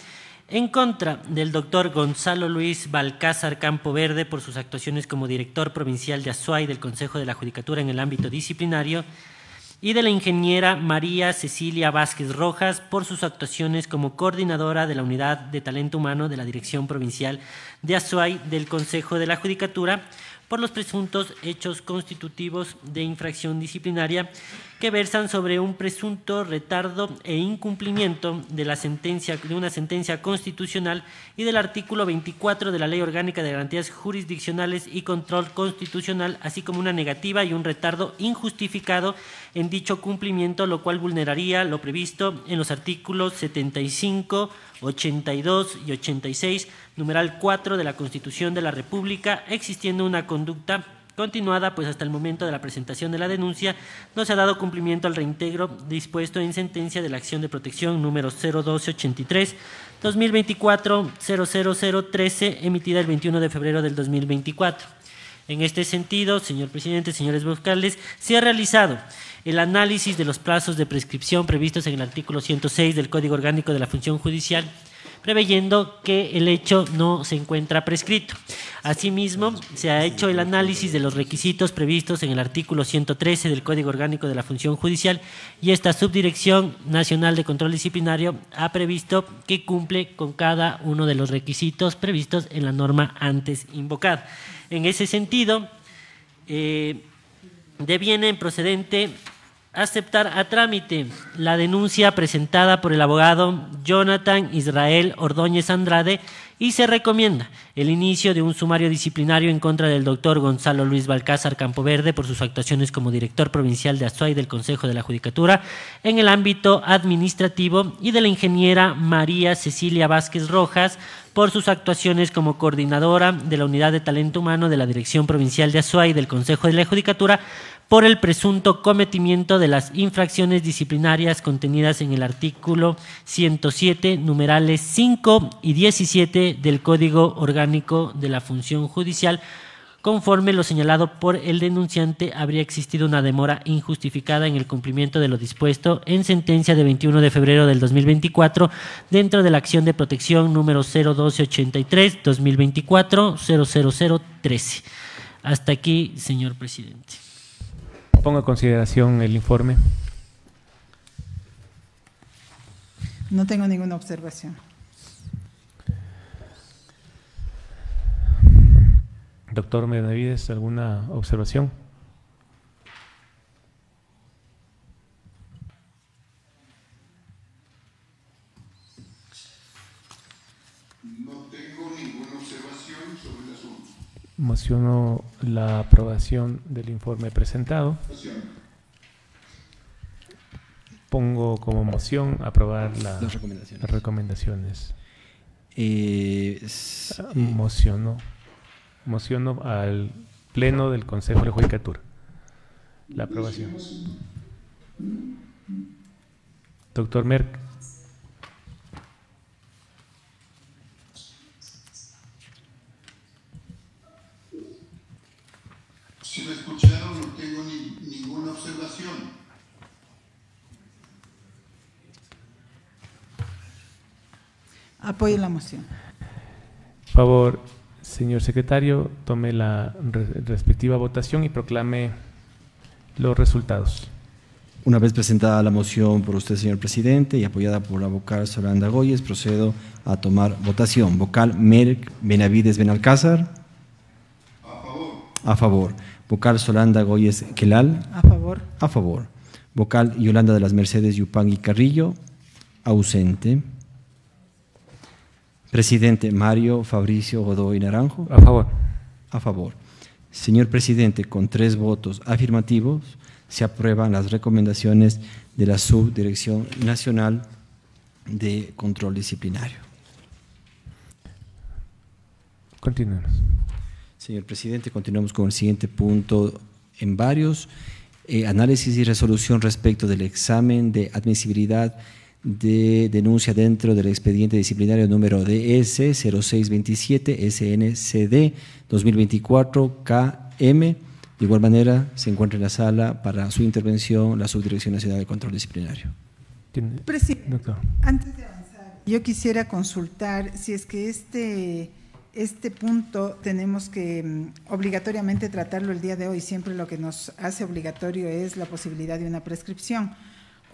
en contra del doctor Gonzalo Luis Balcázar Campoverde por sus actuaciones como director provincial de Azuay del Consejo de la Judicatura en el ámbito disciplinario y de la ingeniera María Cecilia Vázquez Rojas por sus actuaciones como coordinadora de la Unidad de Talento Humano de la Dirección Provincial de Azuay del Consejo de la Judicatura por los presuntos hechos constitutivos de infracción disciplinaria que versan sobre un presunto retardo e incumplimiento de una sentencia constitucional y del artículo 24 de la Ley Orgánica de Garantías Jurisdiccionales y Control Constitucional, así como una negativa y un retardo injustificado en dicho cumplimiento, lo cual vulneraría lo previsto en los artículos 75, 82 y 86, numeral 4 de la Constitución de la República, existiendo una conducta continuada, pues hasta el momento de la presentación de la denuncia no se ha dado cumplimiento al reintegro dispuesto en sentencia de la acción de protección número 01283 2024-00013 emitida el 21 de febrero del 2024. En este sentido, señor presidente, señores vocales, se ha realizado el análisis de los plazos de prescripción previstos en el artículo 106 del Código Orgánico de la Función Judicial, preveyendo que el hecho no se encuentra prescrito. Asimismo, se ha hecho el análisis de los requisitos previstos en el artículo 113 del Código Orgánico de la Función Judicial y esta Subdirección Nacional de Control Disciplinario ha previsto que cumple con cada uno de los requisitos previstos en la norma antes invocada. En ese sentido, deviene procedente aceptar a trámite la denuncia presentada por el abogado Jonathan Israel Ordóñez Andrade y se recomienda el inicio de un sumario disciplinario en contra del doctor Gonzalo Luis Balcázar Campoverde por sus actuaciones como director provincial de Azuay del Consejo de la Judicatura en el ámbito administrativo y de la ingeniera María Cecilia Vázquez Rojas por sus actuaciones como coordinadora de la Unidad de Talento Humano de la Dirección Provincial de Azuay del Consejo de la Judicatura por el presunto cometimiento de las infracciones disciplinarias contenidas en el artículo 107, numerales 5 y 17 del Código Orgánico de la Función Judicial. Conforme lo señalado por el denunciante, habría existido una demora injustificada en el cumplimiento de lo dispuesto en sentencia de 21 de febrero del 2024 dentro de la acción de protección número 01283 2024-00013. Hasta aquí, señor presidente. Pongo a consideración el informe. No tengo ninguna observación. Doctor Benavides, ¿alguna observación? No tengo ninguna observación sobre el asunto. Mociono la aprobación del informe presentado. Pongo como moción aprobar las recomendaciones. Mociono al Pleno del Consejo de Judicatura la aprobación. Doctor Merck. Si me escucharon, no tengo ninguna observación. Apoyo la moción. Por favor, señor secretario, tome la respectiva votación y proclame los resultados. Una vez presentada la moción por usted, señor presidente, y apoyada por la vocal Solanda Goyes, procedo a tomar votación. Vocal Merck Benavides Benalcázar. A favor. A favor. Vocal Solanda Goyes Quelal. A favor. A favor. Vocal Yolanda de las Mercedes Yupangui Carrillo. Ausente. Presidente Mario Fabricio Godoy Naranjo. A favor. A favor. Señor presidente, con 3 votos afirmativos, se aprueban las recomendaciones de la Subdirección Nacional de Control Disciplinario. Continuemos. Señor presidente, continuamos con el siguiente punto en varios. Análisis y resolución respecto del examen de admisibilidad de denuncia dentro del expediente disciplinario número DS 0627 SNCD 2024 KM. De igual manera, se encuentra en la sala para su intervención la Subdirección Nacional de Control Disciplinario. Presidente, Doctor. antes de avanzar, yo quisiera consultar si es que este punto tenemos que obligatoriamente tratarlo el día de hoy. Siempre lo que nos hace obligatorio es la posibilidad de una prescripción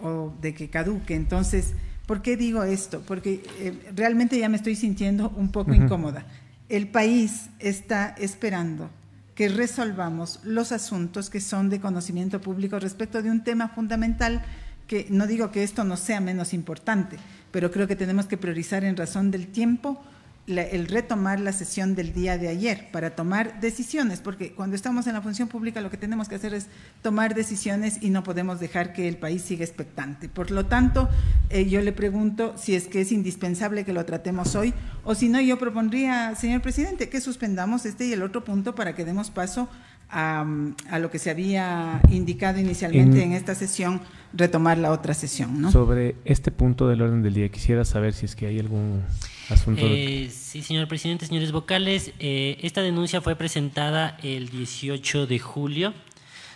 o de que caduque. Entonces, ¿por qué digo esto? Porque realmente ya me estoy sintiendo un poco incómoda. El país está esperando que resolvamos los asuntos que son de conocimiento público respecto de un tema fundamental que no digo que esto no sea menos importante, pero creo que tenemos que priorizar en razón del tiempo el retomar la sesión del día de ayer para tomar decisiones, porque cuando estamos en la función pública lo que tenemos que hacer es tomar decisiones y no podemos dejar que el país siga expectante. Por lo tanto, yo le pregunto si es que es indispensable que lo tratemos hoy o si no, yo propondría, señor presidente, que suspendamos este y el otro punto para que demos paso a lo que se había indicado inicialmente en esta sesión, retomar la otra sesión, ¿no? Sobre este punto del orden del día, quisiera saber si es que hay algún asunto. Sí, señor presidente, señores vocales, esta denuncia fue presentada el 18 de julio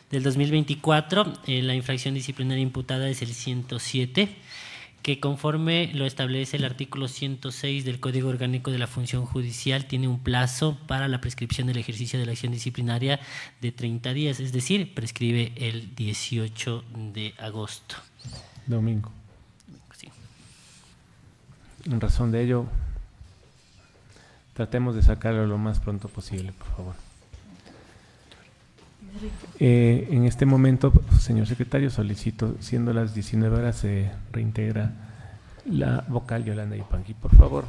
del 2024. La infracción disciplinaria imputada es el 107, que conforme lo establece el artículo 106 del Código Orgánico de la Función Judicial, tiene un plazo para la prescripción del ejercicio de la acción disciplinaria de 30 días, es decir, prescribe el 18 de agosto. Domingo. Sí. En razón de ello, tratemos de sacarlo lo más pronto posible, por favor. En este momento, señor secretario, solicito, siendo las 19 horas, se reintegra la vocal Yolanda Yupangui, por favor.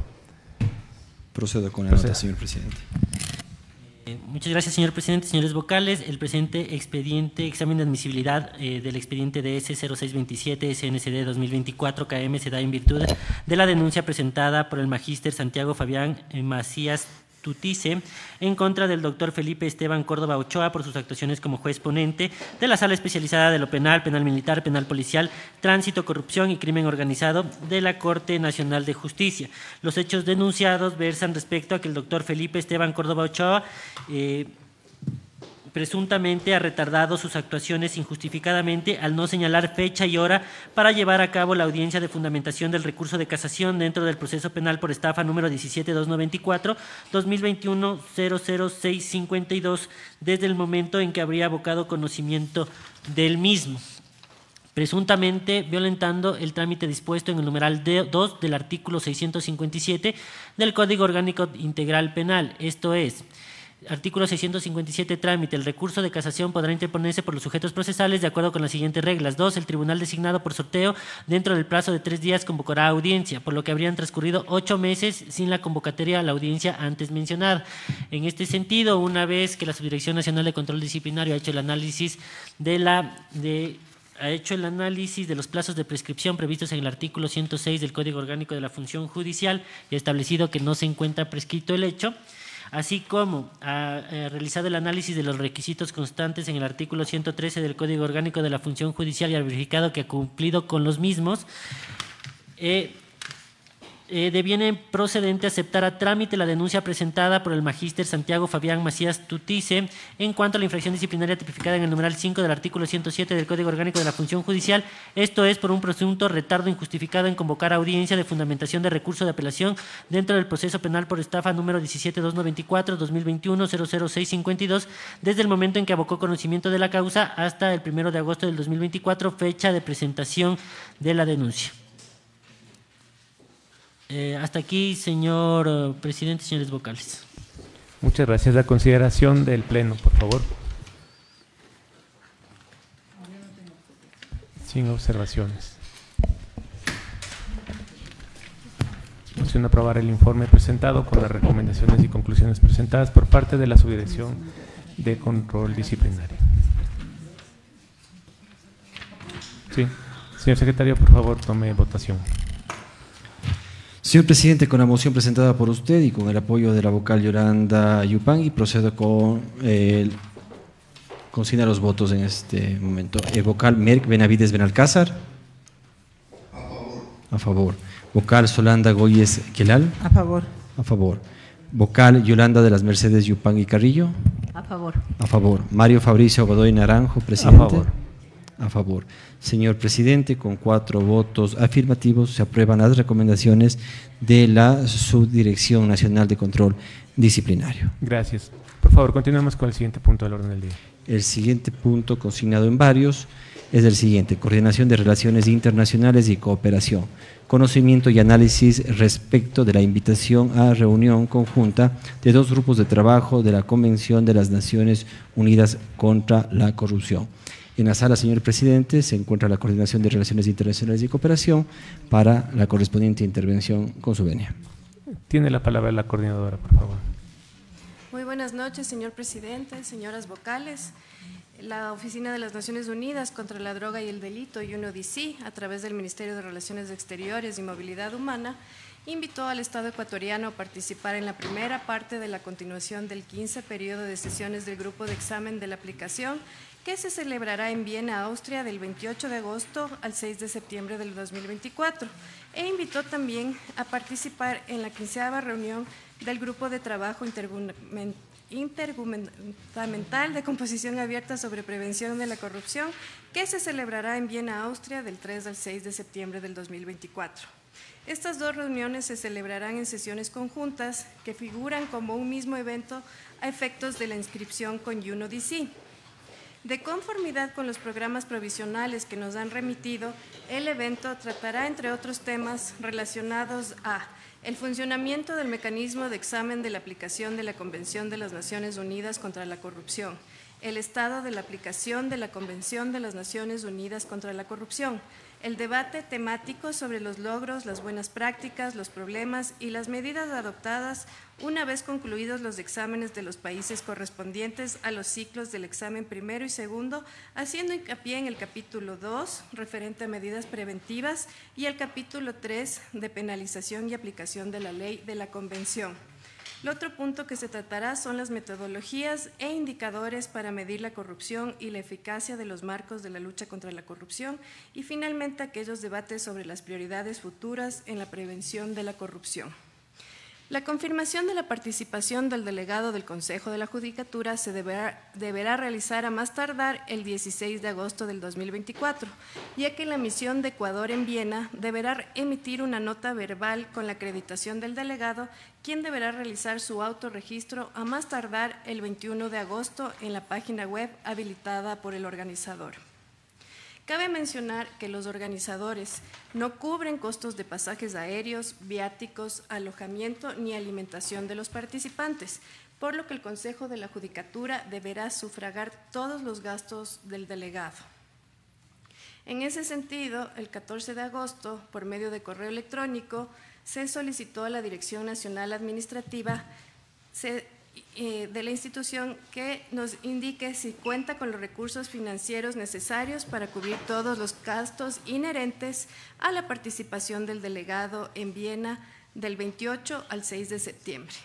Procedo con la nota, señor presidente. Muchas gracias, señor presidente. Señores vocales, el presente expediente, examen de admisibilidad del expediente DS 0627 SNCD 2024 KM se da en virtud de la denuncia presentada por el magíster Santiago Fabián Macías Tutice en contra del doctor Felipe Esteban Córdoba Ochoa por sus actuaciones como juez ponente de la Sala Especializada de lo Penal, Penal Militar, Penal Policial, Tránsito, Corrupción y Crimen Organizado de la Corte Nacional de Justicia. Los hechos denunciados versan respecto a que el doctor Felipe Esteban Córdoba Ochoa presuntamente ha retardado sus actuaciones injustificadamente al no señalar fecha y hora para llevar a cabo la audiencia de fundamentación del recurso de casación dentro del proceso penal por estafa número 17-294-2021-00652 desde el momento en que habría abocado conocimiento del mismo, presuntamente violentando el trámite dispuesto en el numeral 2 del artículo 657 del Código Orgánico Integral Penal, esto es, artículo 657, trámite. El recurso de casación podrá interponerse por los sujetos procesales de acuerdo con las siguientes reglas. 2. El tribunal designado por sorteo dentro del plazo de 3 días convocará audiencia, por lo que habrían transcurrido 8 meses sin la convocatoria a la audiencia antes mencionada. En este sentido, una vez que la Subdirección Nacional de Control Disciplinario ha hecho el análisis de los plazos de prescripción previstos en el artículo 106 del Código Orgánico de la Función Judicial y ha establecido que no se encuentra prescrito el hecho, así como ha realizado el análisis de los requisitos constantes en el artículo 113 del Código Orgánico de la Función Judicial y ha verificado que ha cumplido con los mismos, deviene procedente aceptar a trámite la denuncia presentada por el magíster Santiago Fabián Macías Tutice en cuanto a la infracción disciplinaria tipificada en el numeral 5 del artículo 107 del Código Orgánico de la Función Judicial, esto es por un presunto retardo injustificado en convocar a audiencia de fundamentación de recurso de apelación dentro del proceso penal por estafa número 17-294-2021-00652, desde el momento en que abocó conocimiento de la causa hasta el 1 de agosto del 2024, fecha de presentación de la denuncia. Hasta aquí, señor presidente, señores vocales. Muchas gracias. La consideración del Pleno, por favor. Sin observaciones. Moción a aprobar el informe presentado con las recomendaciones y conclusiones presentadas por parte de la Subdirección de Control Disciplinario. Sí. Señor secretario, por favor, tome votación. Señor presidente, con la moción presentada por usted y con el apoyo de la vocal Yolanda Yupangui, procedo con consignar los votos en este momento. Vocal Merck Benavides Benalcázar. A favor. A favor. Vocal Solanda Goyes Quelal. A favor. A favor. Vocal Yolanda de las Mercedes Yupangui Carrillo. A favor. A favor. Mario Fabricio Godoy Naranjo, presidente. A favor. A favor. Señor presidente, con 4 votos afirmativos se aprueban las recomendaciones de la Subdirección Nacional de Control Disciplinario. Gracias. Por favor, continuamos con el siguiente punto del orden del día. El siguiente punto, consignado en varios, es el siguiente: coordinación de relaciones internacionales y cooperación. Conocimiento y análisis respecto de la invitación a reunión conjunta de 2 grupos de trabajo de la Convención de las Naciones Unidas contra la Corrupción. En la sala, señor presidente, se encuentra la Coordinación de Relaciones Internacionales y Cooperación para la correspondiente intervención con su venia. Tiene la palabra la coordinadora, por favor. Muy buenas noches, señor presidente, señoras vocales. La Oficina de las Naciones Unidas contra la Droga y el Delito, UNODC, a través del Ministerio de Relaciones Exteriores y Movilidad Humana, invitó al Estado ecuatoriano a participar en la primera parte de la continuación del 15 periodo de sesiones del Grupo de Examen de la Aplicación, que se celebrará en Viena, Austria, del 28 de agosto al 6 de septiembre del 2024, e invitó también a participar en la 15ª reunión del Grupo de Trabajo Intergubernamental de Composición Abierta sobre Prevención de la Corrupción, que se celebrará en Viena, Austria, del 3 al 6 de septiembre del 2024. Estas 2 reuniones se celebrarán en sesiones conjuntas que figuran como un mismo evento a efectos de la inscripción con UNODC. De conformidad con los programas provisionales que nos han remitido, el evento tratará, entre otros temas, relacionados a el funcionamiento del mecanismo de examen de la aplicación de la Convención de las Naciones Unidas contra la Corrupción, el estado de la aplicación de la Convención de las Naciones Unidas contra la Corrupción, el debate temático sobre los logros, las buenas prácticas, los problemas y las medidas adoptadas una vez concluidos los exámenes de los países correspondientes a los ciclos del examen primero y segundo, haciendo hincapié en el capítulo 2, referente a medidas preventivas, y el capítulo 3, de penalización y aplicación de la ley de la Convención. El otro punto que se tratará son las metodologías e indicadores para medir la corrupción y la eficacia de los marcos de la lucha contra la corrupción, y finalmente aquellos debates sobre las prioridades futuras en la prevención de la corrupción. La confirmación de la participación del delegado del Consejo de la Judicatura se deberá realizar a más tardar el 16 de agosto del 2024, ya que la misión de Ecuador en Viena deberá emitir una nota verbal con la acreditación del delegado, quien deberá realizar su autorregistro a más tardar el 21 de agosto en la página web habilitada por el organizador. Cabe mencionar que los organizadores no cubren costos de pasajes aéreos, viáticos, alojamiento ni alimentación de los participantes, por lo que el Consejo de la Judicatura deberá sufragar todos los gastos del delegado. En ese sentido, el 14 de agosto, por medio de correo electrónico, se solicitó a la Dirección Nacional Administrativa de la institución que nos indique si cuenta con los recursos financieros necesarios para cubrir todos los gastos inherentes a la participación del delegado en Viena del 28 al 6 de septiembre.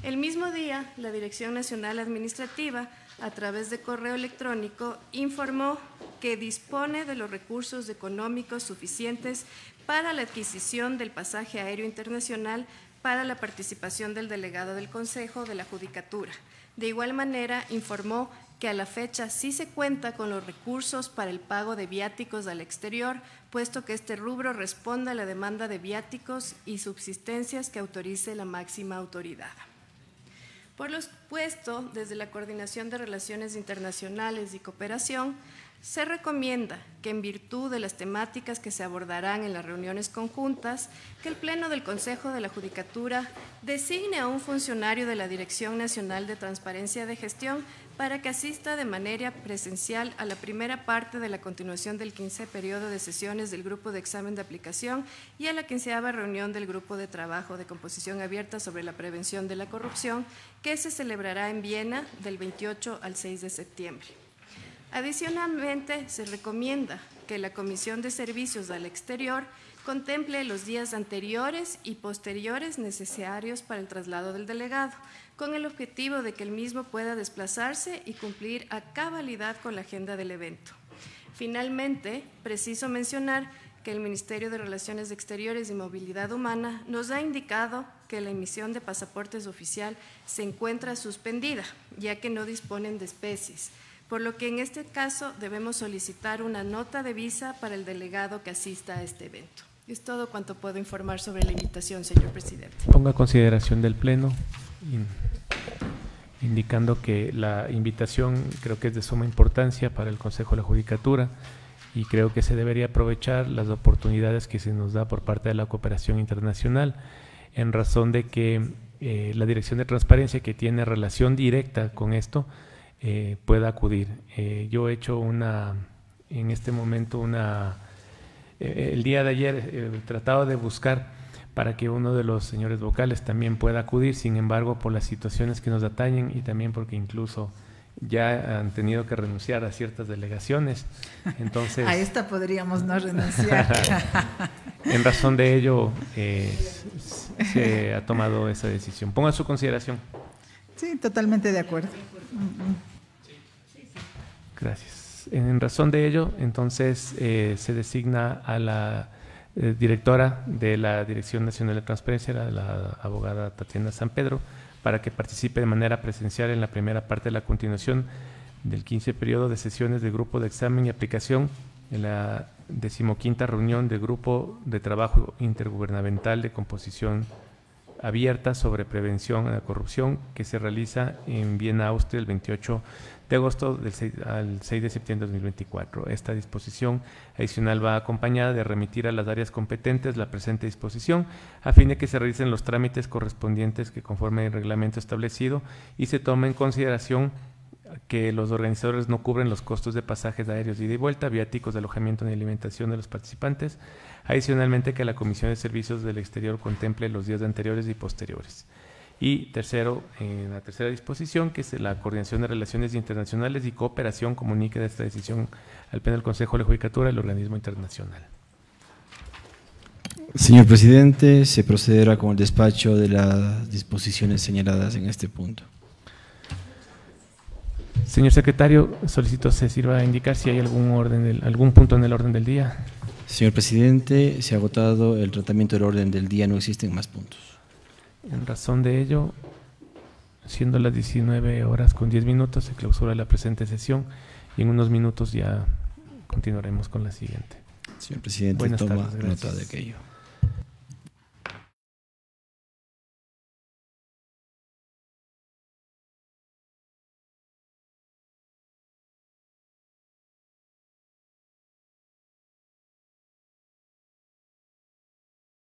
El mismo día, la Dirección Nacional Administrativa, a través de correo electrónico, informó que dispone de los recursos económicos suficientes para la adquisición del pasaje aéreo internacional para la participación del delegado del Consejo de la Judicatura. De igual manera, informó que a la fecha sí se cuenta con los recursos para el pago de viáticos al exterior, puesto que este rubro responde a la demanda de viáticos y subsistencias que autorice la máxima autoridad. Por lo expuesto, desde la Coordinación de Relaciones Internacionales y Cooperación, se recomienda que en virtud de las temáticas que se abordarán en las reuniones conjuntas, que el Pleno del Consejo de la Judicatura designe a un funcionario de la Dirección Nacional de Transparencia de Gestión para que asista de manera presencial a la primera parte de la continuación del 15 periodo de sesiones del Grupo de Examen de Aplicación y a la 15ª reunión del Grupo de Trabajo de Composición Abierta sobre la Prevención de la Corrupción, que se celebrará en Viena del 28 al 6 de septiembre. Adicionalmente, se recomienda que la Comisión de Servicios al Exterior contemple los días anteriores y posteriores necesarios para el traslado del delegado, con el objetivo de que el mismo pueda desplazarse y cumplir a cabalidad con la agenda del evento. Finalmente, preciso mencionar que el Ministerio de Relaciones Exteriores y Movilidad Humana nos ha indicado que la emisión de pasaportes oficial se encuentra suspendida, ya que no disponen de especies, por lo que en este caso debemos solicitar una nota de visa para el delegado que asista a este evento. Es todo cuanto puedo informar sobre la invitación, señor presidente. Pongo a consideración del Pleno, indicando que la invitación creo que es de suma importancia para el Consejo de la Judicatura y creo que se debería aprovechar las oportunidades que se nos da por parte de la cooperación internacional, en razón de que la Dirección de Transparencia, que tiene relación directa con esto, pueda acudir. Yo he hecho en este momento el día de ayer he tratado de buscar para que uno de los señores vocales también pueda acudir, sin embargo, por las situaciones que nos atañen y también porque incluso ya han tenido que renunciar a ciertas delegaciones. Entonces, a esta podríamos no renunciar. En razón de ello, se ha tomado esa decisión. Ponga a su consideración. Sí, totalmente de acuerdo. Gracias. En razón de ello, entonces, se designa a la directora de la Dirección Nacional de Transparencia, la abogada Tatiana San Pedro, para que participe de manera presencial en la primera parte de la continuación del 15 periodo de sesiones del Grupo de Examen y Aplicación en la 15ª reunión del Grupo de Trabajo Intergubernamental de Composición Abierta sobre Prevención a la Corrupción, que se realiza en Viena, Austria, el 28 de agosto al 6 de septiembre de 2024. Esta disposición adicional va acompañada de remitir a las áreas competentes la presente disposición a fin de que se realicen los trámites correspondientes que conforme el reglamento establecido y se tome en consideración que los organizadores no cubren los costos de pasajes aéreos de ida y vuelta, viáticos de alojamiento ni alimentación de los participantes. Adicionalmente, que la Comisión de Servicios del Exterior contemple los días anteriores y posteriores. Y tercero, en la tercera disposición, que es la Coordinación de Relaciones Internacionales y Cooperación comunique de esta decisión al Pleno del Consejo de la Judicatura, el organismo internacional. Señor presidente, se procederá con el despacho de las disposiciones señaladas en este punto. Señor secretario, solicito se sirva a indicar si hay algún punto en el orden del día. Señor presidente, se ha agotado el tratamiento del orden del día, no existen más puntos. En razón de ello, siendo las 19:10, se clausura la presente sesión y en unos minutos ya continuaremos con la siguiente. Señor presidente, buenas toma tardes, gracias. nota de aquello.